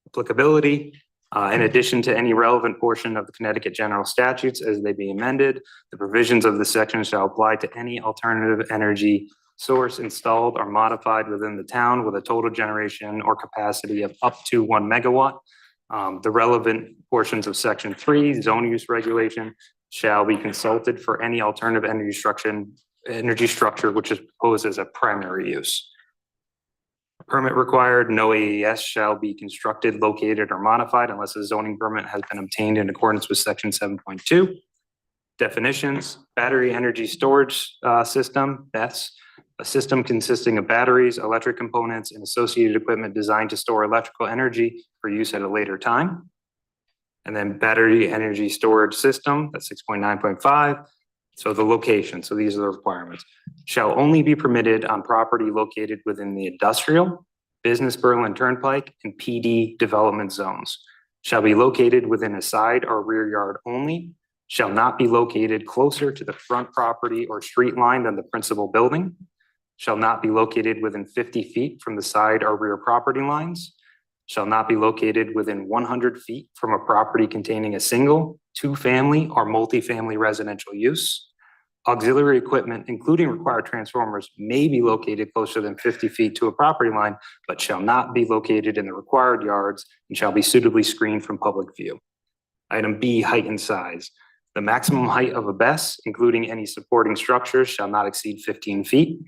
Applicability. In addition to any relevant portion of the Connecticut general statutes as they be amended, the provisions of this section shall apply to any alternative energy source installed or modified within the town with a total generation or capacity of up to 1 megawatt. The relevant portions of section 3, zone use regulation, shall be consulted for any alternative energy structure which is proposed as a primary use. Permit required, no AES shall be constructed, located, or modified unless a zoning permit has been obtained in accordance with section 7.2. Definitions, battery energy storage system, BESS, a system consisting of batteries, electric components, and associated equipment designed to store electrical energy for use at a later time. And then battery energy storage system, that's 6.9.5. So the location, so these are the requirements, shall only be permitted on property located within the industrial, business Berlin Turnpike, and PD development zones. Shall be located within a side or rear yard only. Shall not be located closer to the front property or street line than the principal building. Shall not be located within 50 feet from the side or rear property lines. Shall not be located within 100 feet from a property containing a single, two-family, or multifamily residential use. Auxiliary equipment, including required transformers, may be located closer than 50 feet to a property line, but shall not be located in the required yards and shall be suitably screened from public view. Item B, height and size. The maximum height of a BESS, including any supporting structures, shall not exceed 15 feet.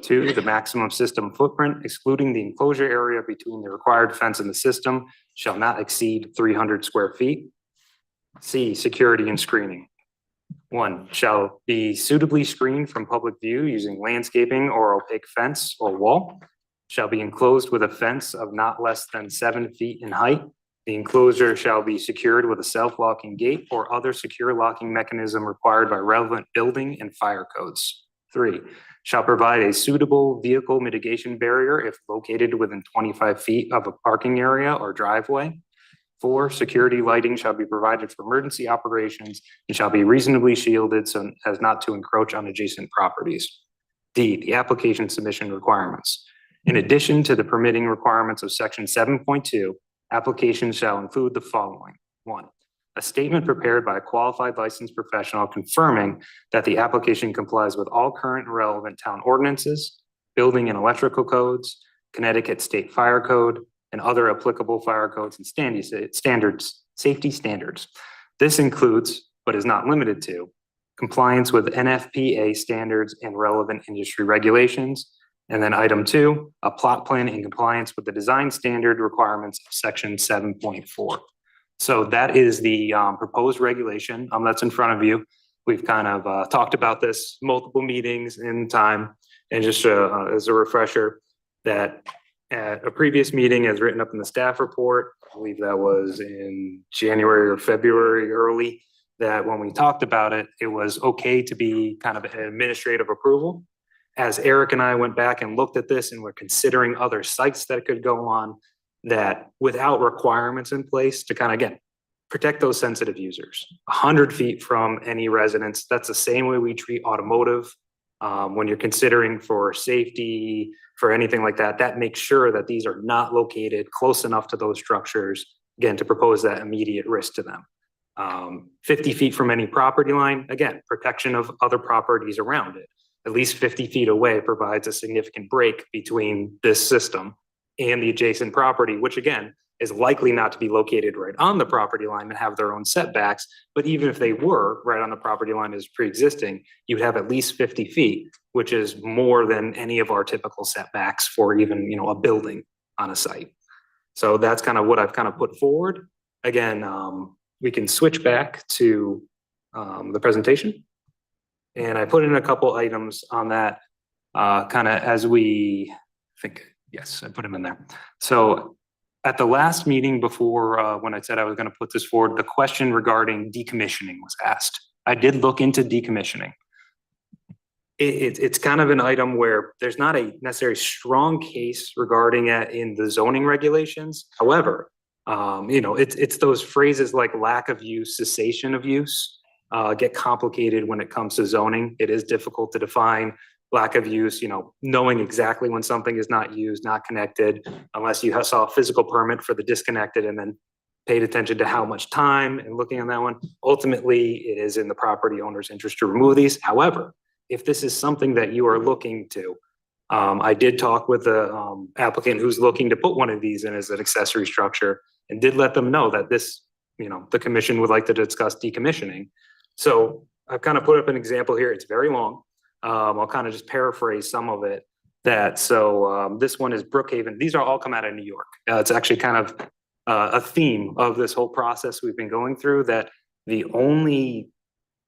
2, the maximum system footprint, excluding the enclosure area between the required fence and the system, shall not exceed 300 square feet. C, security and screening. 1, shall be suitably screened from public view using landscaping or opaque fence or wall. Shall be enclosed with a fence of not less than 7 feet in height. The enclosure shall be secured with a self-locking gate or other secure locking mechanism required by relevant building and fire codes. 3, shall provide a suitable vehicle mitigation barrier if located within 25 feet of a parking area or driveway. 4, security lighting shall be provided for emergency operations and shall be reasonably shielded so as not to encroach on adjacent properties. D, the application submission requirements. In addition to the permitting requirements of section 7.2, applications shall include the following. 1, a statement prepared by a qualified licensed professional confirming that the application complies with all current and relevant town ordinances, building and electrical codes, Connecticut State Fire Code, and other applicable fire codes and safety standards. This includes, but is not limited to, compliance with NFPA standards and relevant industry regulations, And then item 2, a plot plan in compliance with the design standard requirements of section 7.4. So that is the proposed regulation that's in front of you. We've kind of talked about this multiple meetings in time. And just as a refresher, that at a previous meeting as written up in the staff report, I believe that was in January or February early, that when we talked about it, it was okay to be kind of an administrative approval. As Eric and I went back and looked at this and we're considering other sites that could go on, that without requirements in place to kind of, again, protect those sensitive users. 100 feet from any residence, that's the same way we treat automotive. When you're considering for safety, for anything like that, that makes sure that these are not located close enough to those structures, again, to propose that immediate risk to them. 50 feet from any property line, again, protection of other properties around it. At least 50 feet away provides a significant break between this system and the adjacent property, which again, is likely not to be located right on the property line and have their own setbacks. But even if they were right on the property line as pre-existing, you'd have at least 50 feet, which is more than any of our typical setbacks for even, a building on a site. So that's kind of what I've kind of put forward. Again, we can switch back to the presentation. And I put in a couple items on that kind of as we think, yes, I put them in there. So at the last meeting before, when I said I was going to put this forward, the question regarding decommissioning was asked. I did look into decommissioning. It's kind of an item where there's not a necessarily strong case regarding it in the zoning regulations. However, it's those phrases like lack of use, cessation of use, get complicated when it comes to zoning. It is difficult to define lack of use, knowing exactly when something is not used, not connected, unless you saw a physical permit for the disconnected and then paid attention to how much time and looking on that one. Ultimately, it is in the property owner's interest to remove these. However, if this is something that you are looking to, I did talk with the applicant who's looking to put one of these in as an accessory structure and did let them know that this, the commission would like to discuss decommissioning. So I've kind of put up an example here. It's very long. I'll kind of just paraphrase some of it. This one is Brookhaven. These are all come out of New York. It's actually kind of a theme of this whole process we've been going through, that the only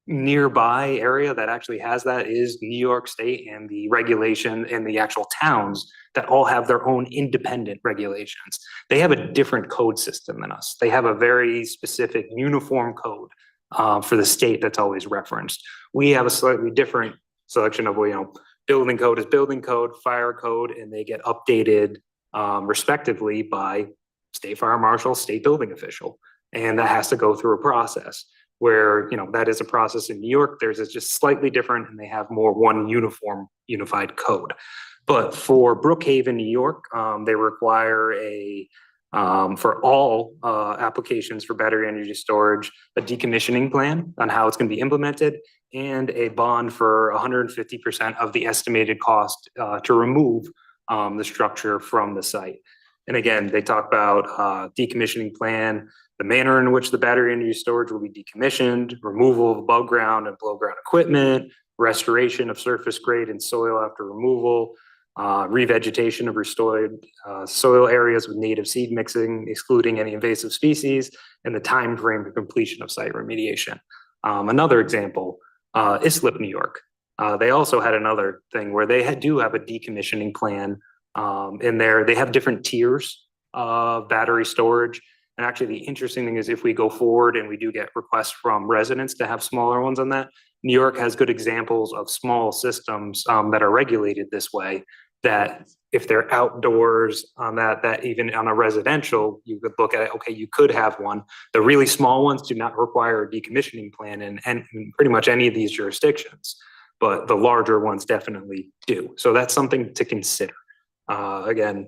nearby area that actually has that is New York State, and the regulation and the actual towns that all have their own independent regulations. They have a different code system than us. They have a very specific uniform code for the state that's always referenced. We have a slightly different selection of, building code is building code, fire code, and they get updated respectively by state fire marshal, state building official. And that has to go through a process where, that is a process in New York. Theirs is just slightly different and they have more one unified code. But for Brookhaven, New York, they require for all applications for battery energy storage, a decommissioning plan on how it's going to be implemented, and a bond for 150% of the estimated cost to remove the structure from the site. And again, they talk about decommissioning plan, the manner in which the battery energy storage will be decommissioned, removal of above ground and below ground equipment, restoration of surface grade and soil after removal, revegetation of restored soil areas with native seed mixing, excluding any invasive species, and the time frame for completion of site remediation. Another example, Islip, New York. They also had another thing where they do have a decommissioning plan in there. They have different tiers of battery storage. And actually the interesting thing is, if we go forward and we do get requests from residents to have smaller ones on that, New York has good examples of small systems that are regulated this way, that if they're outdoors on that even on a residential, you could look at it, okay, you could have one. The really small ones do not require a decommissioning plan in pretty much any of these jurisdictions, but the larger ones definitely do. So that's something to consider. Again,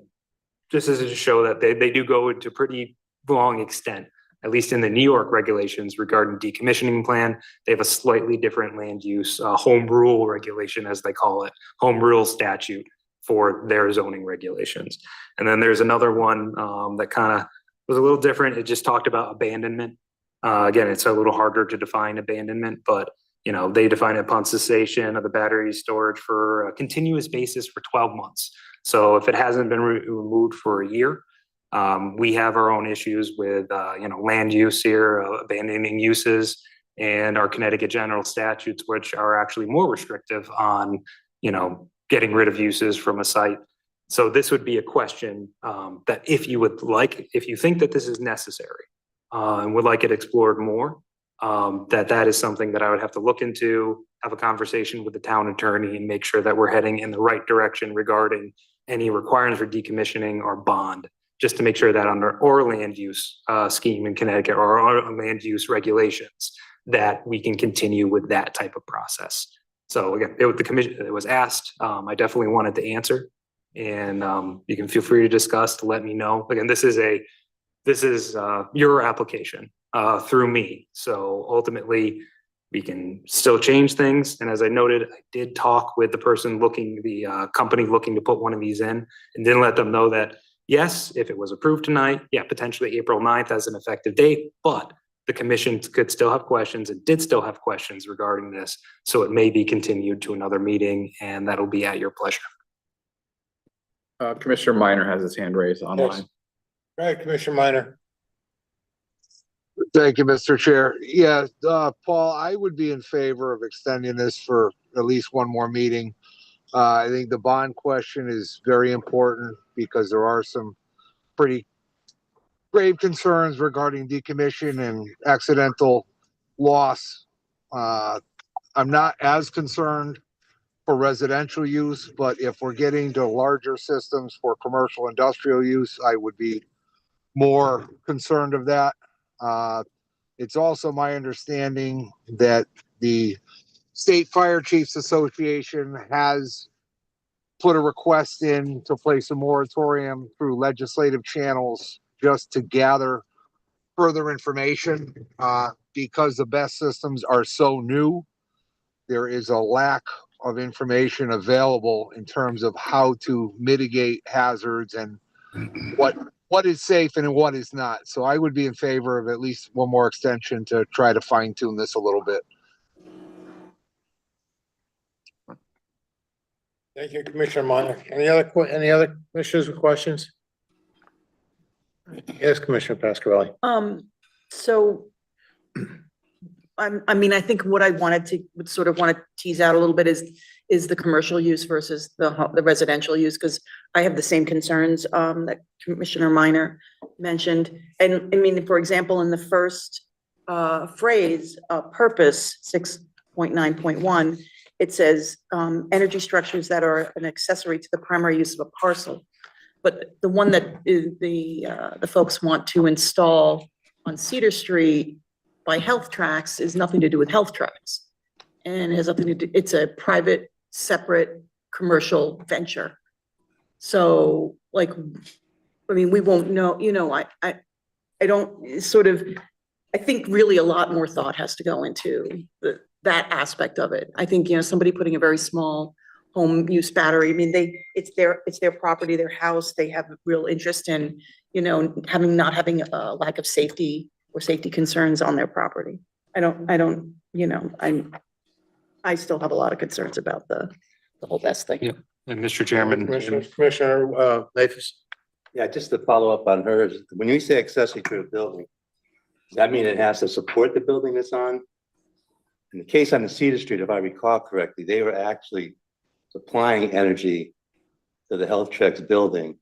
just as to show that they do go into pretty long extent, at least in the New York regulations regarding decommissioning plan. They have a slightly different land use home rule regulation, as they call it, home rule statute for their zoning regulations. And then there's another one that kind of was a little different. It just talked about abandonment. Again, it's a little harder to define abandonment, but they define it upon cessation of the battery storage for a continuous basis for 12 months. So if it hasn't been removed for a year, we have our own issues with, land use here, abandoning uses, and our Connecticut general statutes, which are actually more restrictive on, getting rid of uses from a site. So this would be a question that if you think that this is necessary and would like it explored more, that is something that I would have to look into, have a conversation with the town attorney and make sure that we're heading in the right direction regarding any requirements for decommissioning or bond, just to make sure that under our land use scheme in Connecticut or our land use regulations, that we can continue with that type of process. So again, it was asked, I definitely wanted to answer, and you can feel free to discuss, to let me know. Again, this is your application through me. So ultimately, we can still change things. And as I noted, I did talk with the person the company looking to put one of these in, and then let them know that, yes, if it was approved tonight, potentially April 9th as an effective date, but the commission could still have questions and did still have questions regarding this. So it may be continued to another meeting, and that'll be at your pleasure. Commissioner Minor has his hand raised online. Right, Commissioner Minor. Thank you, Mr. Chair. Yeah, Paul, I would be in favor of extending this for at least one more meeting. I think the bond question is very important because there are some pretty grave concerns regarding decommission and accidental loss. I'm not as concerned for residential use, but if we're getting to larger systems for commercial industrial use, I would be more concerned of that. It's also my understanding that the State Fire Chiefs Association has put a request in to place a moratorium through legislative channels just to gather further information. Because the BESS systems are so new, there is a lack of information available in terms of how to mitigate hazards and what is safe and what is not. So I would be in favor of at least one more extension to try to fine tune this a little bit. Thank you, Commissioner Minor. Any other commissioners with questions? Yes, Commissioner Pasquarelli. So I think what I want to tease out a little bit is the commercial use versus the residential use, because I have the same concerns that Commissioner Minor mentioned. And I mean, for example, in the first phrase, purpose 6.9.1, it says energy structures that are an accessory to the primary use of a parcel. But the one that is the folks want to install on Cedar Street by Health Tracks is nothing to do with Health Tracks. And it has nothing to do, it's a private, separate, commercial venture. So we won't know, I think really a lot more thought has to go into that aspect of it. I think, somebody putting a very small home use battery, it's their property, their house, they have a real interest in, not having a lack of safety or safety concerns on their property. I still have a lot of concerns about the whole best thing. Yeah. And Mr. Chairman. Commissioner Nafis. Yeah, just to follow up on hers, when you say accessory to a building, does that mean it has to support the building it's on? In the case on the Cedar Street, if I recall correctly, they were actually supplying energy to the Health Tracks building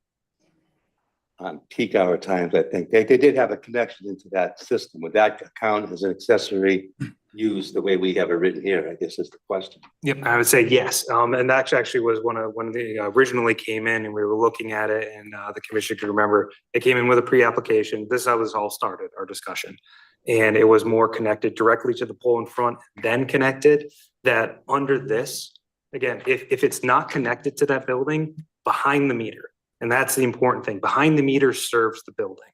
on peak hour times. I think they did have a connection into that system. Would that count as an accessory use the way we have it written here? I guess is the question. Yep, I would say yes. And that actually was when they originally came in and we were looking at it, and the commission could remember it came in with a pre-application. This is how this all started, our discussion. And it was more connected directly to the pole in front, then connected that under this, again, if it's not connected to that building, behind the meter. And that's the important thing. Behind the meter serves the building.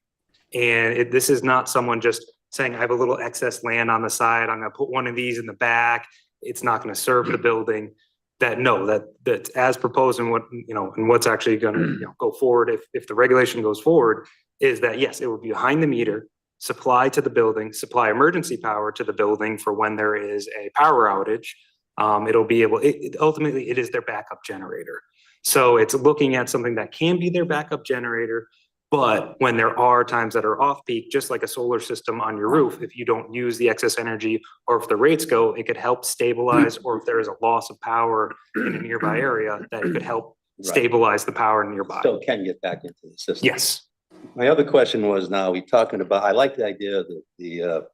And this is not someone just saying, I have a little excess land on the side, I'm gonna put one of these in the back. It's not gonna serve the building. That's as proposed and what's actually gonna go forward if the regulation goes forward, is that yes, it would be behind the meter. supply to the building, supply emergency power to the building for when there is a power outage. It'll be able, ultimately, it is their backup generator. So it's looking at something that can be their backup generator, but when there are times that are off peak, just like a solar system on your roof, if you don't use the excess energy or if the rates go, it could help stabilize, or if there is a loss of power in a nearby area, that it could help stabilize the power nearby. Still can get back into the system. Yes. My other question was, now we talking about, I like the idea of the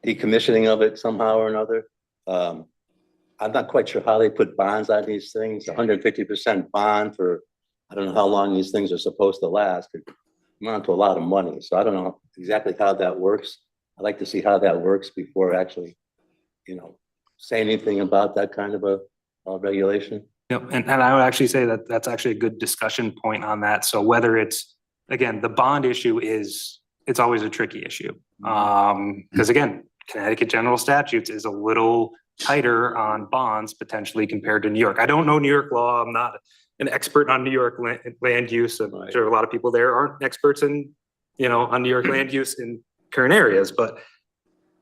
decommissioning of it somehow or another. I'm not quite sure how they put bonds on these things, 150% bond for, I don't know how long these things are supposed to last. It amounts to a lot of money. So I don't know exactly how that works. I'd like to see how that works before actually, say anything about that kind of a regulation. Yep, and I would actually say that that's actually a good discussion point on that. So whether it's, again, the bond issue it's always a tricky issue. Because again, Connecticut general statutes is a little tighter on bonds potentially compared to New York. I don't know New York law. I'm not an expert on New York land use. I'm sure a lot of people there aren't experts in, on New York land use in current areas, but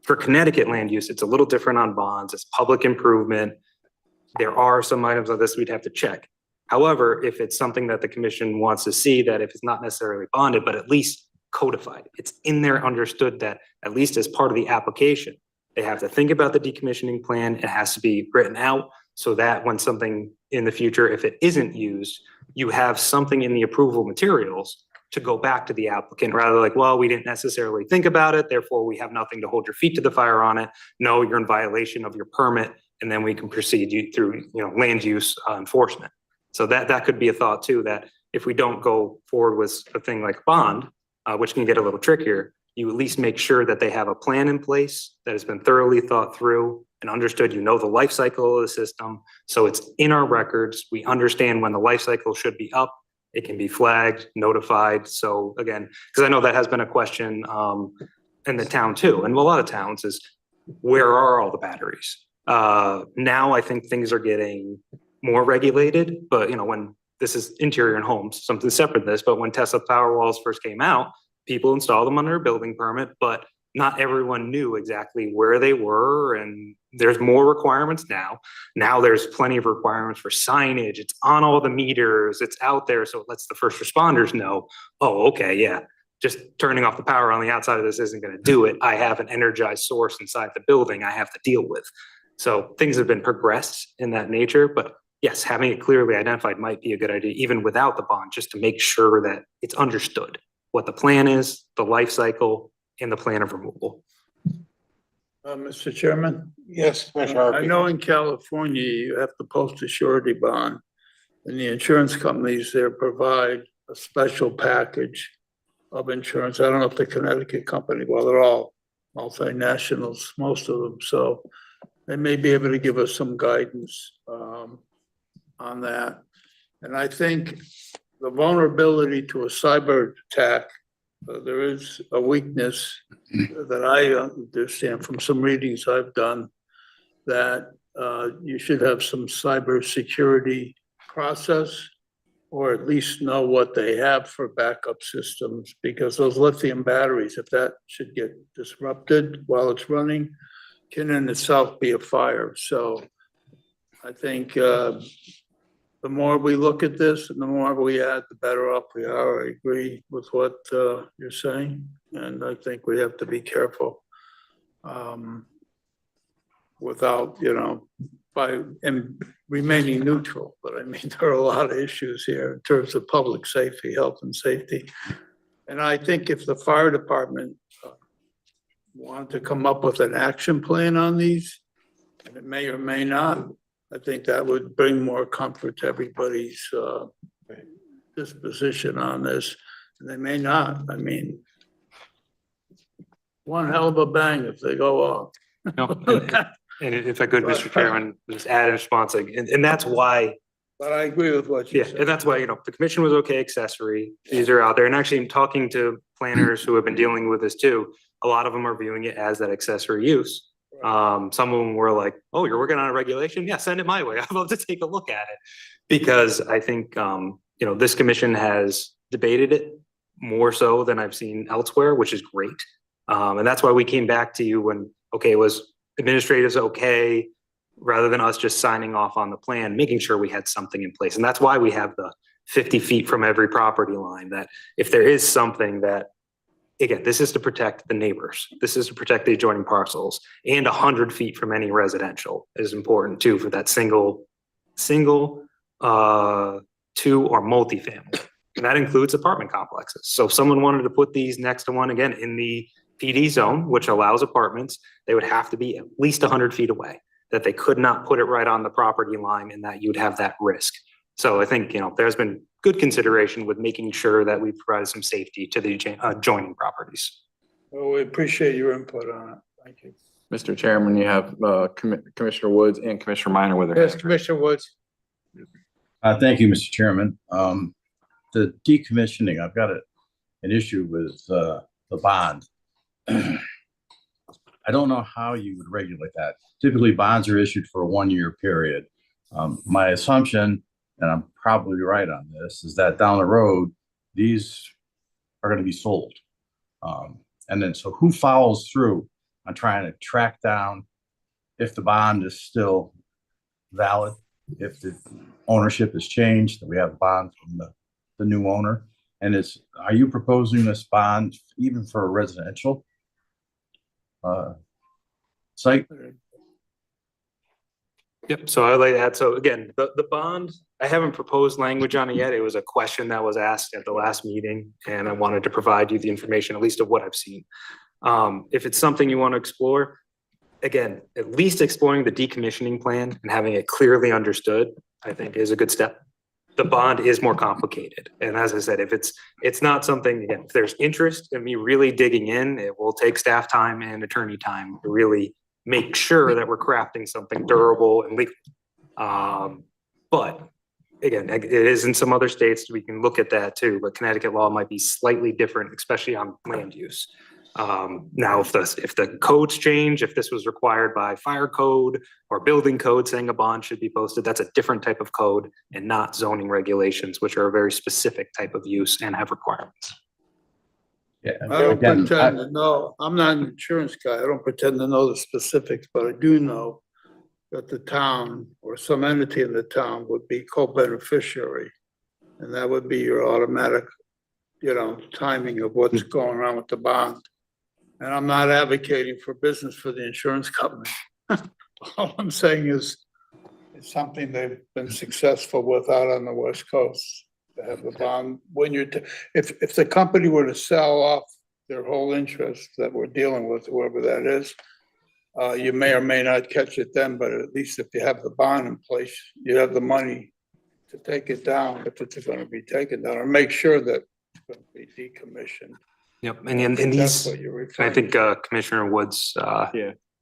for Connecticut land use, it's a little different on bonds. It's public improvement. There are some items of this we'd have to check. However, if it's something that the commission wants to see, that if it's not necessarily bonded, but at least codified, it's in there, understood that at least as part of the application, they have to think about the decommissioning plan. It has to be written out so that when something in the future, if it isn't used, you have something in the approval materials to go back to the applicant, rather like, well, we didn't necessarily think about it, therefore we have nothing to hold your feet to the fire on it. No, you're in violation of your permit, and then we can proceed you through, land use enforcement. So that could be a thought too, that if we don't go forward with a thing like bond, which can get a little trickier, you at least make sure that they have a plan in place that has been thoroughly thought through and understood, the life cycle of the system. So it's in our records. We understand when the life cycle should be up. It can be flagged, notified. So again, because I know that has been a question in the town too, and a lot of towns, is where are all the batteries? Now I think things are getting more regulated, but when this is interior and homes, something separate than this, but when Tesla Powerwalls first came out, people installed them under a building permit, but not everyone knew exactly where they were. And there's more requirements now. Now there's plenty of requirements for signage. It's on all the meters, it's out there. So it lets the first responders know, oh, okay, yeah, just turning off the power on the outside of this isn't going to do it. I have an energized source inside the building I have to deal with. So things have been progressed in that nature, but yes, having it clearly identified might be a good idea, even without the bond, just to make sure that it's understood what the plan is, the life cycle, and the plan of removal. Mr. Chairman? Yes, Commissioner I know in California, you have to post a surety bond, and the insurance companies there provide a special package of insurance. I don't know if the Connecticut company, well, they're all multinationals, most of them, so they may be able to give us some guidance on that. And I think the vulnerability to a cyber attack, there is a weakness that I understand from some readings I've done, that you should have some cyber security process, or at least know what they have for backup systems, because those lithium batteries, if that should get disrupted while it's running, can in itself be a fire. So I think the more we look at this and the more we add, the better off we are. I agree with what you're saying. And I think we have to be careful without, and remaining neutral. But I mean, there are a lot of issues here in terms of public safety, health and safety. And I think if the fire department wanted to come up with an action plan on these, and it may or may not, I think that would bring more comfort to everybody's disposition on this. And they may not. I mean, one hell of a bang if they go off. No, and if I could, Mr. Chairman, just add a response, and that's why. But I agree with what you said. And that's why, the commission was okay accessory. These are out there, and actually, in talking to planners who have been dealing with this too, a lot of them are viewing it as that accessory use. Some of them were like, oh, you're working on a regulation? Yeah, send it my way. I'd love to take a look at it. Because I think, this commission has debated it more so than I've seen elsewhere, which is great. And that's why we came back to you when, okay, it was administrators okay, rather than us just signing off on the plan, making sure we had something in place. And that's why we have the 50 feet from every property line, that if there is something that, again, this is to protect the neighbors, this is to protect the adjoining parcels, and 100 feet from any residential is important too for that single, two or multifamily. And that includes apartment complexes. So if someone wanted to put these next to one, again, in the PD zone, which allows apartments, they would have to be at least 100 feet away, that they could not put it right on the property line, and that you would have that risk. So I think, there's been good consideration with making sure that we provide some safety to the adjoining properties. Well, we appreciate your input on it. Thank you. Mr. Chairman, you have Commissioner Woods and Commissioner Minor with their Yes, hands. Commissioner Woods. Thank you, Mr. Chairman. The decommissioning, I've got an issue with the bond. I don't know how you would regulate that. Typically, bonds are issued for a 1-year period. My assumption, and I'm probably right on this, is that down the road, these are going to be sold. And then, so who follows through on trying to track down if the bond is still valid, if the ownership has changed, that we have a bond from the new owner? And are you proposing this bond even for a residential site? Yep, so I'd like to add, so again, the bond, I haven't proposed language on it yet. It was a question that was asked at the last meeting, and I wanted to provide you the information, at least of what I've seen. If it's something you want to explore, again, at least exploring the decommissioning plan and having it clearly understood, I think is a good step. The bond is more complicated. And as I said, if it's not something, again, if there's interest in me really digging in, it will take staff time and attorney time to really make sure that we're crafting something durable and legal. But again, it is in some other states, we can look at that too, but Connecticut law might be slightly different, especially on land use. Now, if the codes change, if this was required by fire code or building code saying a bond should be posted, that's a different type of code and not zoning regulations, which are a very specific type of use and have requirements. Yeah, I don't again, pretend to know. I'm not an insurance guy. I don't pretend to know the specifics, but I do know that the town or some entity in the town would be co-beneficiary. And that would be your automatic, timing of what's going on with the bond. And I'm not advocating for business for the insurance company. All I'm saying is it's something they've been successful with out on the West Coast. To have the bond, when if the company were to sell off their whole interest that we're dealing with, whoever that is, you may or may not catch it then, but at least if you have the bond in place, you have the money to take it down if it's going to be taken down, or make sure that it's going to be decommissioned. Yep, and That's these, what you're I referring think to. Commissioner Woods,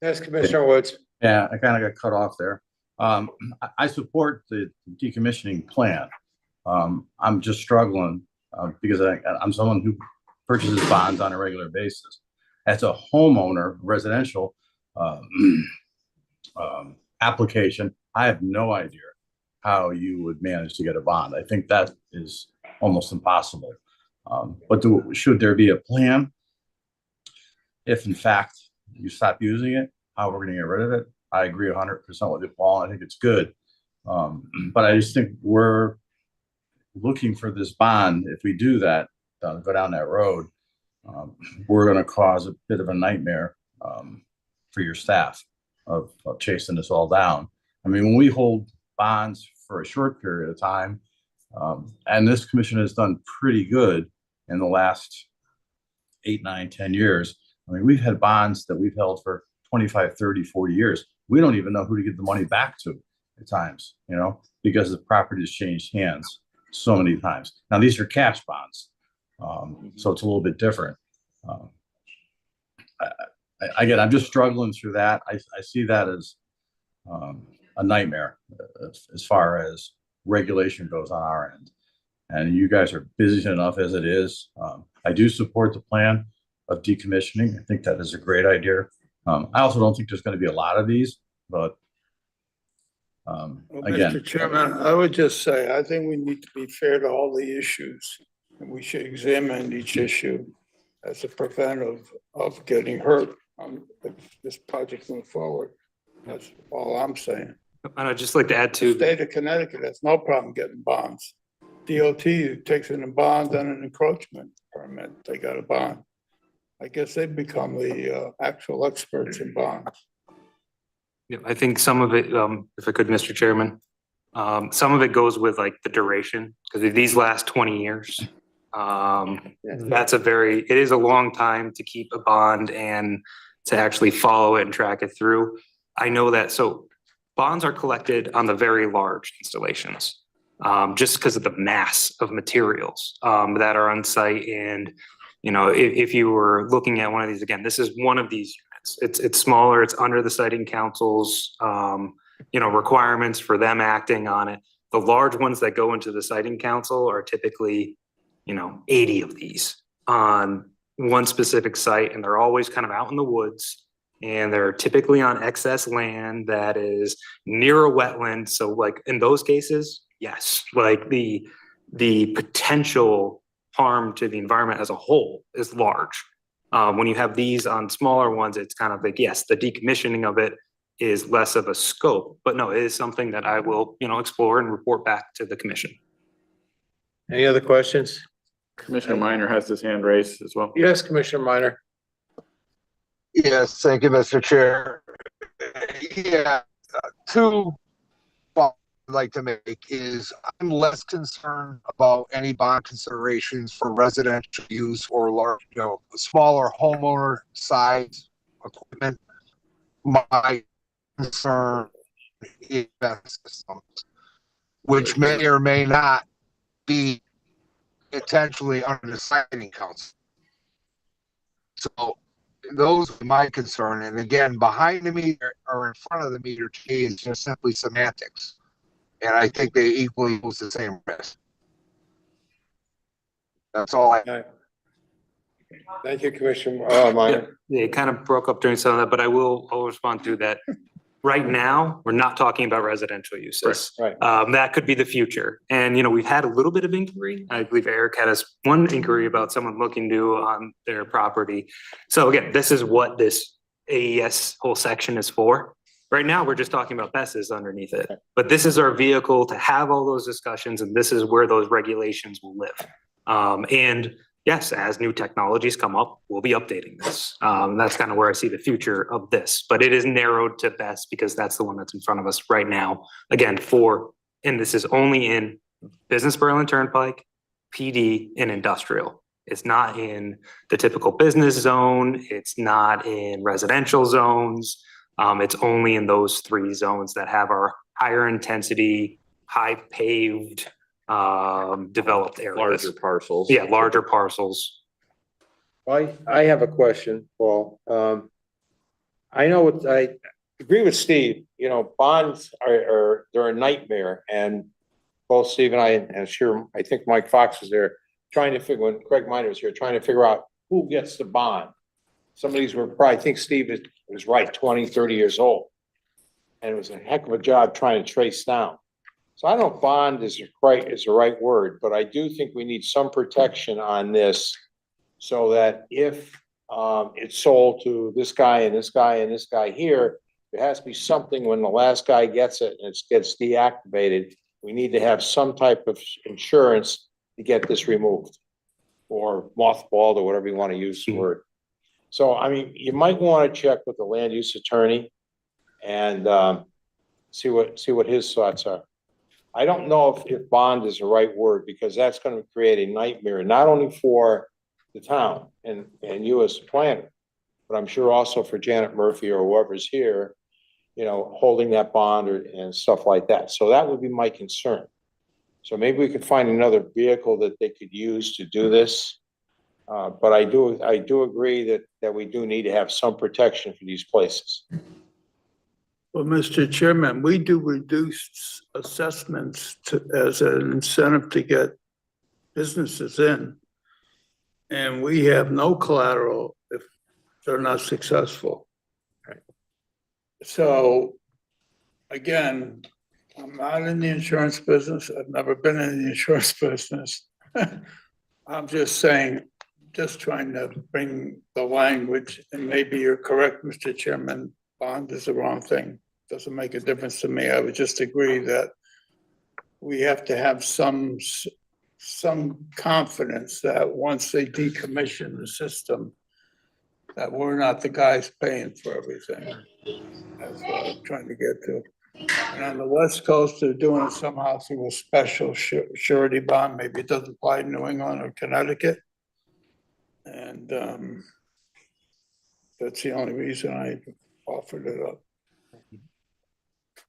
Yes, Commissioner Woods. yeah, I kind of got cut off there. I support the decommissioning plan. I'm just struggling because I'm someone who purchases bonds on a regular basis. As a homeowner, residential application, I have no idea how you would manage to get a bond. I think that is almost impossible. But should there be a plan? If in fact you stop using it, how we're going to get rid of it? I agree 100% with you, Paul. I think it's good. But I just think we're looking for this bond. If we do that, go down that road, we're going to cause a bit of a nightmare for your staff of chasing this all down. I mean, when we hold bonds for a short period of time, and this commission has done pretty good in the last 8, 9, 10 years. I mean, we've had bonds that we've held for 25, 30, 40 years. We don't even know who to give the money back to at times, because the property has changed hands so many times. Now, these are cash bonds, so it's a little bit different. Again, I'm just struggling through that. I see that as a nightmare as far as regulation goes on our end. And you guys are busy enough as it is. I do support the plan of decommissioning. I think that is a great idea. I also don't think there's going to be a lot of these, but Well, again, Mr. Chairman, I would just say, I think we need to be fair to all the issues And we should examine each issue as a preventive of getting hurt if this project moves forward. That's all I'm saying. And I'd just like to add The to, state of Connecticut has no problem getting bonds. DOT takes in a bond and an encroachment permit, they got a bond. I guess they've become the actual experts in bonds. yeah, I think some of it, if I could, Mr. Chairman, some of it goes with like the duration, because these last 20 years, it is a long time to keep a bond and to actually follow it and track it through. I know that, so bonds are collected on the very large installations, just because of the mass of materials that are on site. And, you know, if you were looking at one of these, again, this is one of these units. It's smaller, it's under the siting council's, you know, requirements for them acting on it. The large ones that go into the siting council are typically, you know, 80 of these on one specific site, and they're always kind of out in the woods. And they're typically on excess land that is near a wetland. So like in those cases, yes, like the potential harm to the environment as a whole is large. When you have these on smaller ones, it's kind of like, yes, the decommissioning of it is less of a scope, but no, it is something that I will, you know, explore and report back to the commission. Any other questions? Commissioner Minor has his hand raised as well. Yes, Commissioner Minor. Yes, thank you, Mr. Chair. Yeah, two points I'd like to make is I'm less concerned about any bond considerations for residential use or large, you know, smaller homeowner size equipment. My concern is systems, which may or may not be potentially under the siting council. So those are my concern. And again, behind the meter or in front of the meter to me is just simply semantics. And I think they equally pose the same risk. That's all I. Thank you, Commissioner Minor. Yeah, it kind of broke up during some of that, but I'll respond to that. Right now, we're not talking about residential uses. Right. That could be the future. And, you know, we've had a little bit of inquiry. I believe Eric had us one inquiry about someone looking to on their property. So again, this is what this AES whole section is for. Right now, we're just talking about BESS underneath it, but this is our vehicle to have all those discussions, and this is where those regulations will live. And yes, as new technologies come up, we'll be updating this. That's kind of where I see the future of this, but it is narrowed to BESS because that's the one that's in front of us right now. Again, and this is only in Business Berlin Turnpike, PD, and industrial. It's not in the typical business zone. It's not in residential zones. It's only in those 3 zones that have our higher intensity, high paved, developed areas. Larger parcels. Yeah, larger parcels. I have a question, Paul. I know I agree with Steve, you know, bonds they're a nightmare, and both Steve and I think Mike Fox was there trying to figure, when Craig Minor was here, trying to figure out who gets the bond. Some of these were probably, I think Steve was right, 20, 30 years old. And it was a heck of a job trying to trace down. So I don't know if bond is the right word, but I do think we need some protection on this so that if it's sold to this guy and this guy and this guy here, there has to be something when the last guy gets it and it gets deactivated. We need to have some type of insurance to get this removed or mothballed or whatever you want to use the word. So, I mean, you might want to check with the land use attorney and see what his thoughts are. I don't know if bond is the right word, because that's going to create a nightmare, not only for the town and you as the planner, but I'm sure also for Janet Murphy or whoever's here, you know, holding that bond and stuff like that. So that would be my concern. So maybe we could find another vehicle that they could use to do this. But I do agree that we do need to have some protection for these places. Well, Mr. Chairman, we do reduce assessments as an incentive to get businesses in. And we have no collateral if they're not successful. Right. So, again, I'm not in the insurance business. I've never been in the insurance business. I'm just saying, just trying to bring the language, and maybe you're correct, Mr. Chairman, bond is the wrong thing. Doesn't make a difference to me. I would just agree that we have to have some confidence that once they decommission the system, that we're not the guys paying for everything. That's what I'm trying to get to. And on the West Coast, they're doing it somehow through a special surety bond. Maybe it doesn't apply to New England or Connecticut. And that's the only reason I offered it up.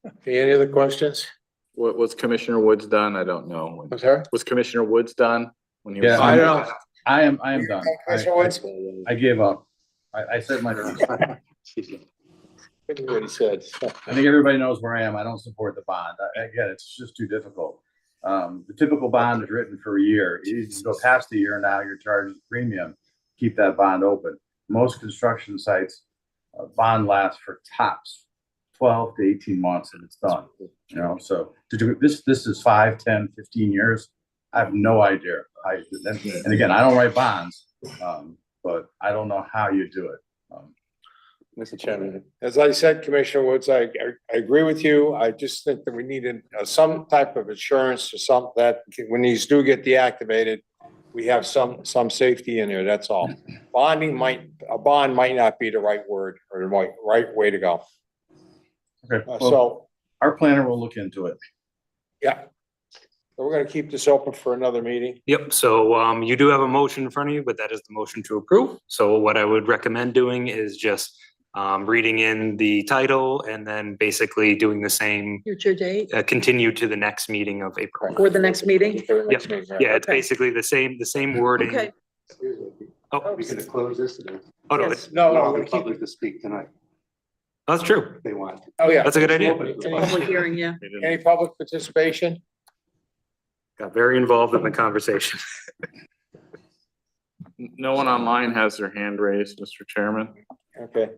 Okay, any other questions? What was Commissioner Woods done? I don't know. Was there? Was Commissioner Woods done? When he was? Yeah, I don't know. I am done. Commissioner Woods? I gave up. I said my, What he said. I think everybody knows where I am. I don't support the bond. Again, it's just too difficult. The typical bond is written for a year. You can go past the year now, you're charged premium, keep that bond open. Most construction sites, bond lasts for tops 12 to 18 months and it's done. You know, so to do this is 5, 10, 15 years. I have no idea. And again, I don't write bonds, but I don't know how you do it. Mr. Chairman, As I said, Commissioner Woods, I agree with you. I just think that we need some type of assurance or something that when these do get deactivated, we have some safety in there, that's all. A bond might not be the right word or the right way to go. Okay, well, So, our planner will look into it. yeah. So we're gonna keep this open for another meeting. Yep, so you do have a motion in front of you, but that is the motion to approve. So what I would recommend doing is just reading in the title and then basically doing the same, Future date continue to the next meeting of April. for the next meeting? Yeah, it's Okay. basically the same wording. Okay. Oh, we gonna close this today. oh, no, Yes. No, Allow no, the public to speak tonight, that's true. if they want. oh, yeah. That's a good idea. Public hearing, yeah. Any public participation? Got very involved in the conversation. No one online has their hand raised, Mr. Chairman. Okay.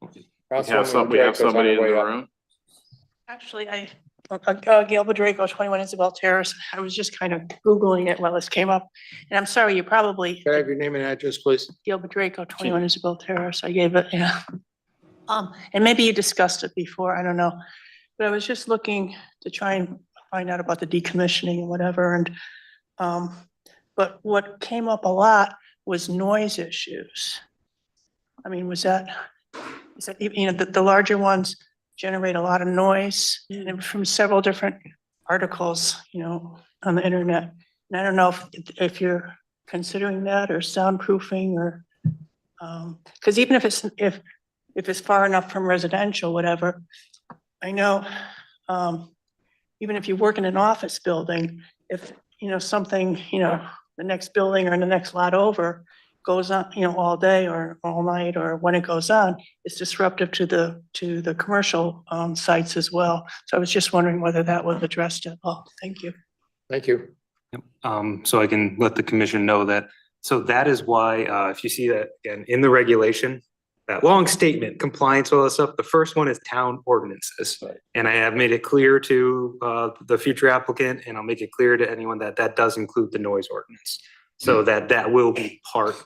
We have somebody in the room. Actually, Gail Bedrego, 21 Isabel Terrace. I was just kind of Googling it while this came up. And I'm sorry, you probably, Can I have your name and address, please? Gail Bedrego, 21 Isabel Terrace. I gave it, yeah. And maybe you discussed it before, I don't know. But I was just looking to try and find out about the decommissioning and whatever. And, but what came up a lot was noise issues. I mean, is that, you know, the larger ones generate a lot of noise and from several different articles, you know, on the internet. And I don't know if you're considering that or soundproofing or, because even if it's far enough from residential, whatever, I know, even if you work in an office building, if, you know, something, you know, the next building or the next lot over goes on, you know, all day or all night, or when it goes on, it's disruptive to the commercial sites as well. So I was just wondering whether that was addressed at all. Thank you. Thank you. So I can let the commission know that. So that is why, if you see that again in the regulation, that long statement, compliance, all that stuff, the first one is town ordinances. And I have made it clear to the future applicant, and I'll make it clear to anyone that that does include the noise ordinance. So that will be part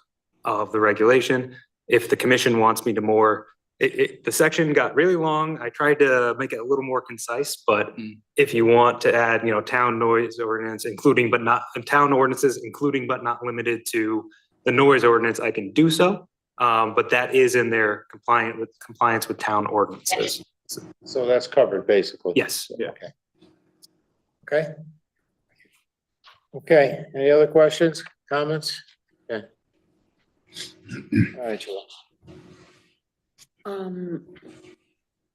of the regulation. If the commission wants me to more, the section got really long. I tried to make it a little more concise, but if you want to add, you know, town noise ordinance, including but not town ordinances, including but not limited to the noise ordinance, I can do so. But that is in there compliance with town ordinances. So that's covered, basically. Yes. Yeah. Okay. Okay, any other questions, comments? Okay. All right, Joel.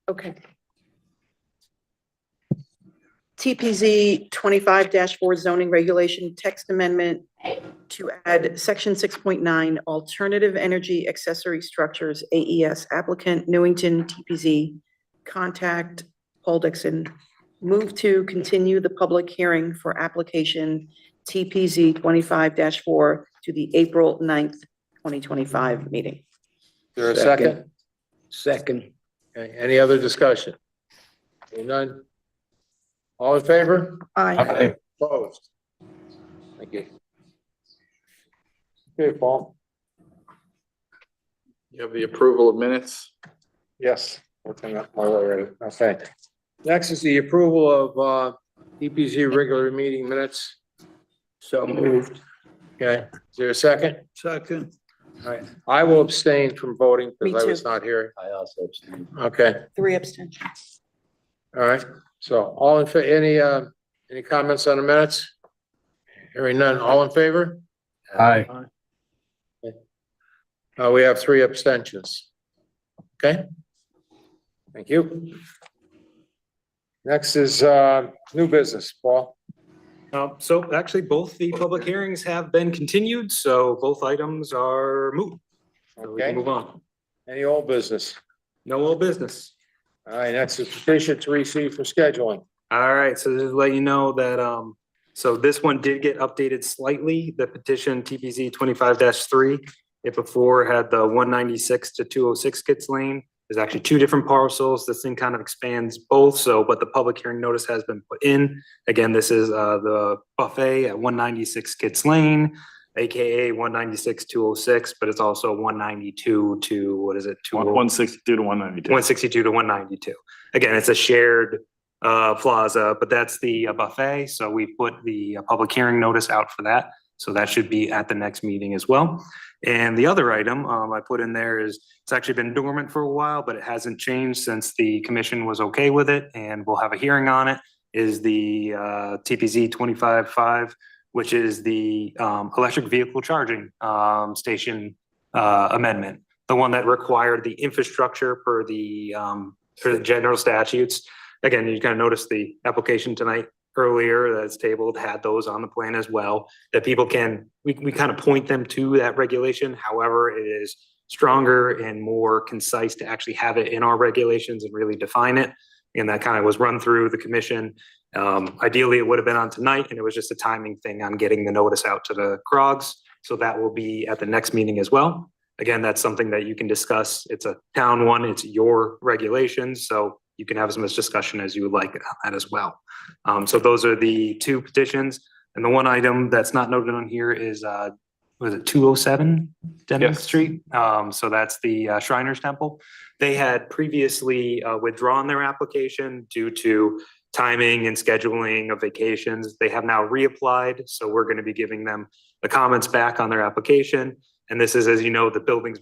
Okay. TPZ 25-4 zoning regulation text amendment to add section 6.9 alternative energy accessory structures, AES applicant Newington TPZ, contact Paul Dixon. Move to continue the public hearing for application TPZ 25-4 to the April 9th, 2025 meeting. Is there a second? Second. Okay, any other discussion? Hearing none? All in favor? Aye. Opposed? Thank you. Okay, Paul? You have the approval of minutes? Yes. Working up my way ready. Okay. Next is the approval of EPZ regular meeting minutes. So moved. Okay, is there a second? Second. All right, I will abstain from voting because Me I was too. not here. I also abstain. Okay, 3 abstentions. all right. So all in, any comments on the minutes? Hearing none, all in favor? Aye. We have 3 abstentions. Okay? Thank you. Next is new business, Paul. So actually, both the public hearings have been continued, so both items are moot. So we Okay, can move on. any old business? No old business. All right, next is petition to receive for scheduling. All right, so just to let you know that, so this one did get updated slightly, the petition TPZ 25-3. It before had the 196 to 206 Skits Lane. There's actually 2 different parcels. This thing kind of expands both, so, but the public hearing notice has been put in. Again, this is the buffet at 196 Skits Lane, AKA 196 206, but it's also 192 to, what is it? 162 to 192. 162 to 192. Again, it's a shared plaza, but that's the buffet. So we put the public hearing notice out for that. So that should be at the next meeting as well. And the other item I put in there is, it's actually been dormant for a while, but it hasn't changed since the commission was okay with it, and we'll have a hearing on it, is the TPZ 25-5, which is the electric vehicle charging station amendment. The one that required the infrastructure for the general statutes. Again, you kind of noticed the application tonight earlier that's tabled had those on the plan as well, that people can, we kind of point them to that regulation. However, it is stronger and more concise to actually have it in our regulations and really define it. And that kind of was run through the commission. Ideally, it would have been on tonight, and it was just a timing thing on getting the notice out to the CROGs. So that will be at the next meeting as well. Again, that's something that you can discuss. It's a town one, it's your regulations, so you can have as much discussion as you would like on that as well. So those are the 2 petitions. And the one item that's not noted on here is, was it 207 Denham Yes. Street? So that's the Shriners Temple. They had previously withdrawn their application due to timing and scheduling of vacations. They have now reapplied, so we're going to be giving them the comments back on their application. And this is, as you know, the buildings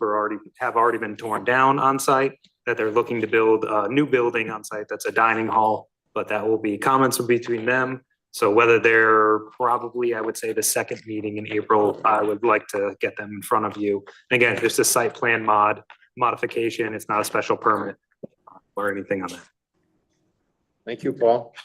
have already been torn down on site, that they're looking to build a new building on site that's a dining hall, but that will be comments between them. So whether they're probably, I would say, the second meeting in April, I would like to get them in front of you. Again, just a site plan modification. It's not a special permit or anything on that. Thank you, Paul.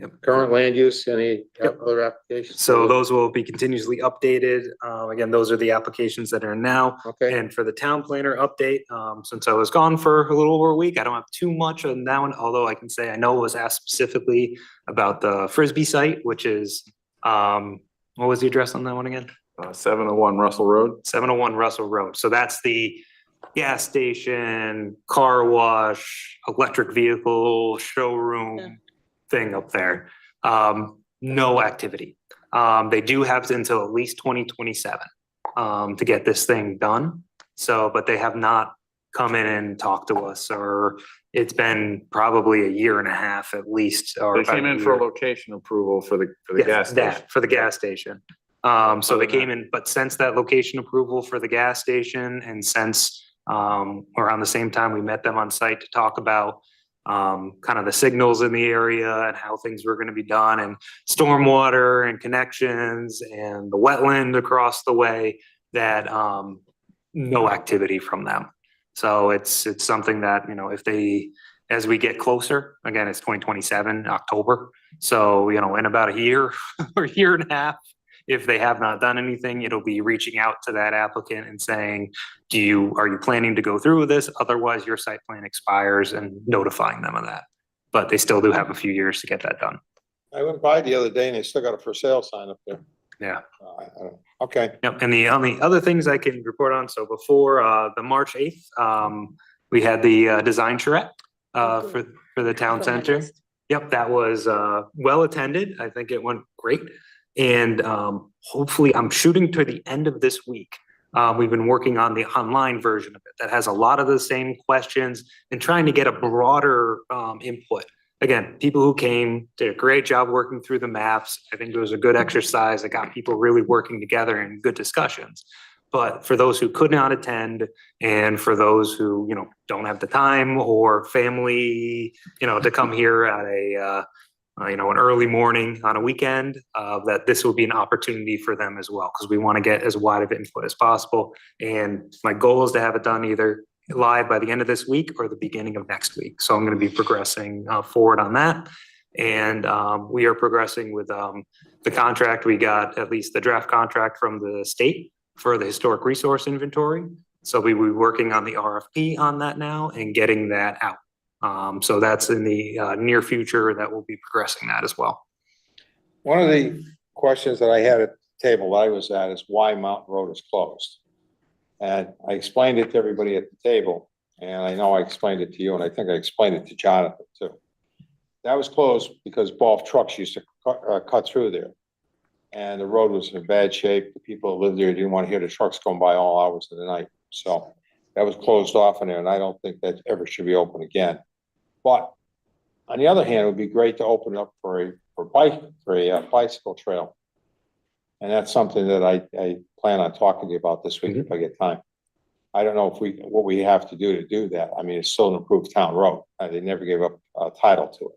Yep. Current land use, any Yep. other applications? So those will be continuously updated. Again, those are the applications that are now. Okay, And for the town planner update, since I was gone for a little over a week, I don't have too much on that one, although I can say I know it was asked specifically about the Frisbee site, which is, what was the address on that one again? 701 Russell Road. 701 Russell Road. So that's the gas station, car wash, electric vehicle, showroom thing up there. No activity. They do have until at least 2027 to get this thing done. So, but they have not come in and talked to us, or it's been probably a year and a half at least. Or They about came a in for a year. location approval for the Yes, gas that, station. for the gas station. So Other they than came in, but since that location approval for the gas station, and since around the same time we met them on site to talk about kind of the signals in the area and how things were gonna be done, and stormwater and connections and the wetland across the way, that no activity from them. So it's something that, you know, if they, as we get closer, again, it's 2027, October. So, you know, in about a year or year and a half, if they have not done anything, it'll be reaching out to that applicant and saying, are you planning to go through with this? Otherwise, your site plan expires, and notifying them of that. But they still do have a few years to get that done. I went by the other day and they still got a for sale sign up there. Yeah. Okay, Yep. And the only other things I can report on, so before the March 8th, we had the design charrette for the town center. Yep, that was well attended. I think it went great. And hopefully, I'm shooting to the end of this week. We've been working on the online version of it that has a lot of the same questions and trying to get a broader input. Again, people who came did a great job working through the maps. I think it was a good exercise that got people really working together in good discussions. But for those who could not attend, and for those who, don't have the time or family, to come here at a, an early morning on a weekend, that this will be an opportunity for them as well, because we want to get as wide of input as possible. And my goal is to have it done either live by the end of this week or the beginning of next week. So I'm going to be progressing forward on that. And we are progressing with the contract. We got at least the draft contract from the state for the historic resource inventory. So we will be working on the RFP on that now and getting that out. So that's in the near future that we'll be progressing that as well. One of the questions that I had at the table that I was at is why Mountain Road is closed. And I explained it to everybody at the table, and I know I explained it to you, and I think I explained it to Jonathan too. That was closed because both trucks used to cut through there. And the road was in bad shape. The people that lived there didn't want to hear the trucks going by all hours of the night. So that was closed off in there, and I don't think that ever should be open again. But on the other hand, it would be great to open up for a bicycle trail. And that's something that I plan on talking to you about this week if I get time. I don't know what we have to do that. I mean, it's still an approved town road. They never gave up title to it.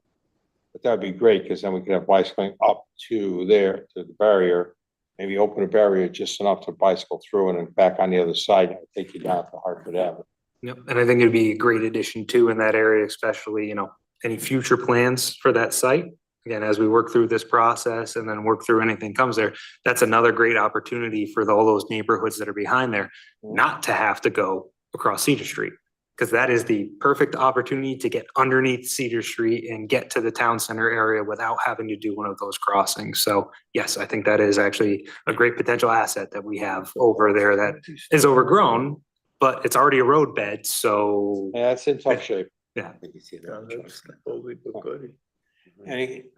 But that would be great, because then we could have bicycling up to there, to the barrier, maybe open a barrier just enough to bicycle through and then back on the other side and take you down to Hartford Avenue. Yep, and I think it'd be a great addition too in that area, especially, any future plans for that site. Again, as we work through this process and then work through anything comes there, that's another great opportunity for all those neighborhoods that are behind there, not to have to go across Cedar Street. Because that is the perfect opportunity to get underneath Cedar Street and get to the town center area without having to do one of those crossings. So yes, I think that is actually a great potential asset that we have over there that is overgrown, but it's already a road bed, so. Yeah, it's in tough shape. Yeah.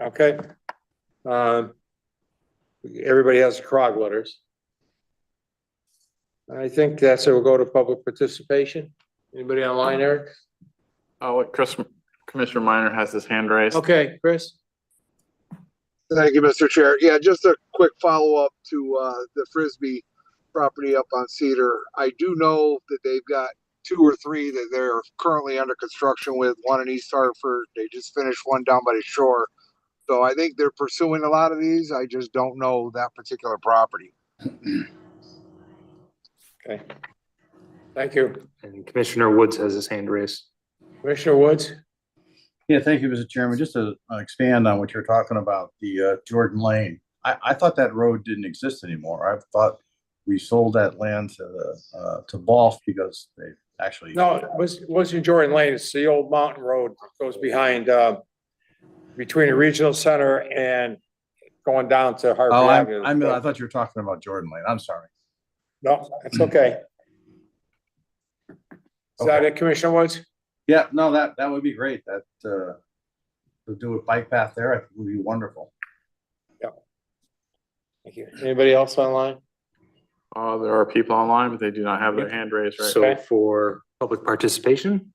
Okay. Everybody has CROG letters. I think that's it. We'll go to public participation. Anybody online, Eric? Oh, Commissioner Minor has his hand raised. Okay, Chris? Thank you, Mr. Chair. Yeah, just a quick follow-up to the Frisbee property up on Cedar. I do know that they've got 2 or 3 that they're currently under construction with, one in East Hartford. They just finished one down by the shore. So I think they're pursuing a lot of these. I just don't know that particular property. Okay. Thank you. And Commissioner Woods has his hand raised. Commissioner Woods? Yeah, thank you, Mr. Chairman. Just to expand on what you're talking about, the Jordan Lane. I thought that road didn't exist anymore. I thought we sold that land to Balf because they actually. No, it wasn't Jordan Lane. It's the old mountain road that goes behind, between the regional center and going down to Hartford Oh, Avenue. I thought you were talking about Jordan Lane. I'm sorry. No, it's okay. Is that it, Commissioner Woods? Yeah, no, that would be great. That to do a bike path there, I think would be wonderful. Thank you. Anybody else online? There are people online, but they do not have their hand raised right So Okay. for public participation.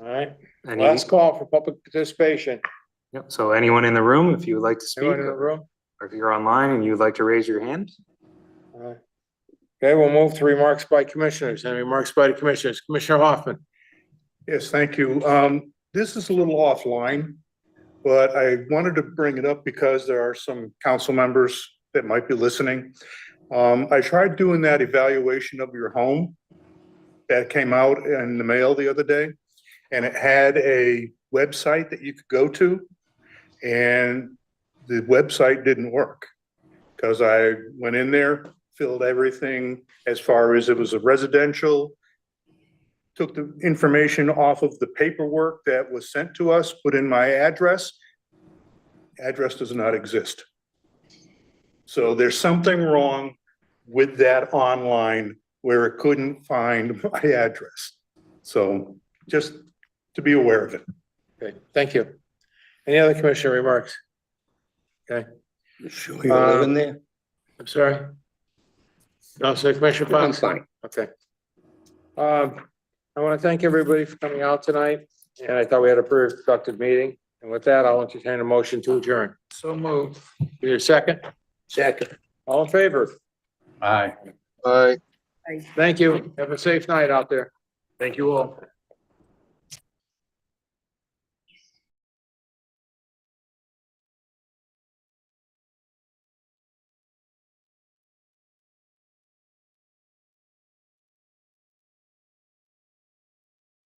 All right, any- last call for public participation. Yep, so anyone in the room, if you would like to speak, Anyone in the room? or if you're online and you would like to raise your hand. All right. Okay, we'll move to remarks by commissioners. Any remarks by the commissioners? Commissioner Hoffman? Yes, thank you. This is a little offline, but I wanted to bring it up because there are some council members that might be listening. I tried doing that evaluation of your home that came out in the mail the other day, and it had a website that you could go to, and the website didn't work because I went in there, filled everything as far as it was a residential, took the information off of the paperwork that was sent to us, put in my address. Address does not exist. So there's something wrong with that online where it couldn't find my address. So just to be aware of it. Okay, thank you. Any other commissioner remarks? Okay. You sure you're living there? I'm sorry? No, so Commissioner I'm Pons? fine. Okay. I want to thank everybody for coming out tonight, and I thought we had a very productive meeting. And with that, I'll entertain a motion to adjourn. So moved. Need a second? Second. All in favor? Aye. All right. Thank you. Have a safe night out there. Thank you all.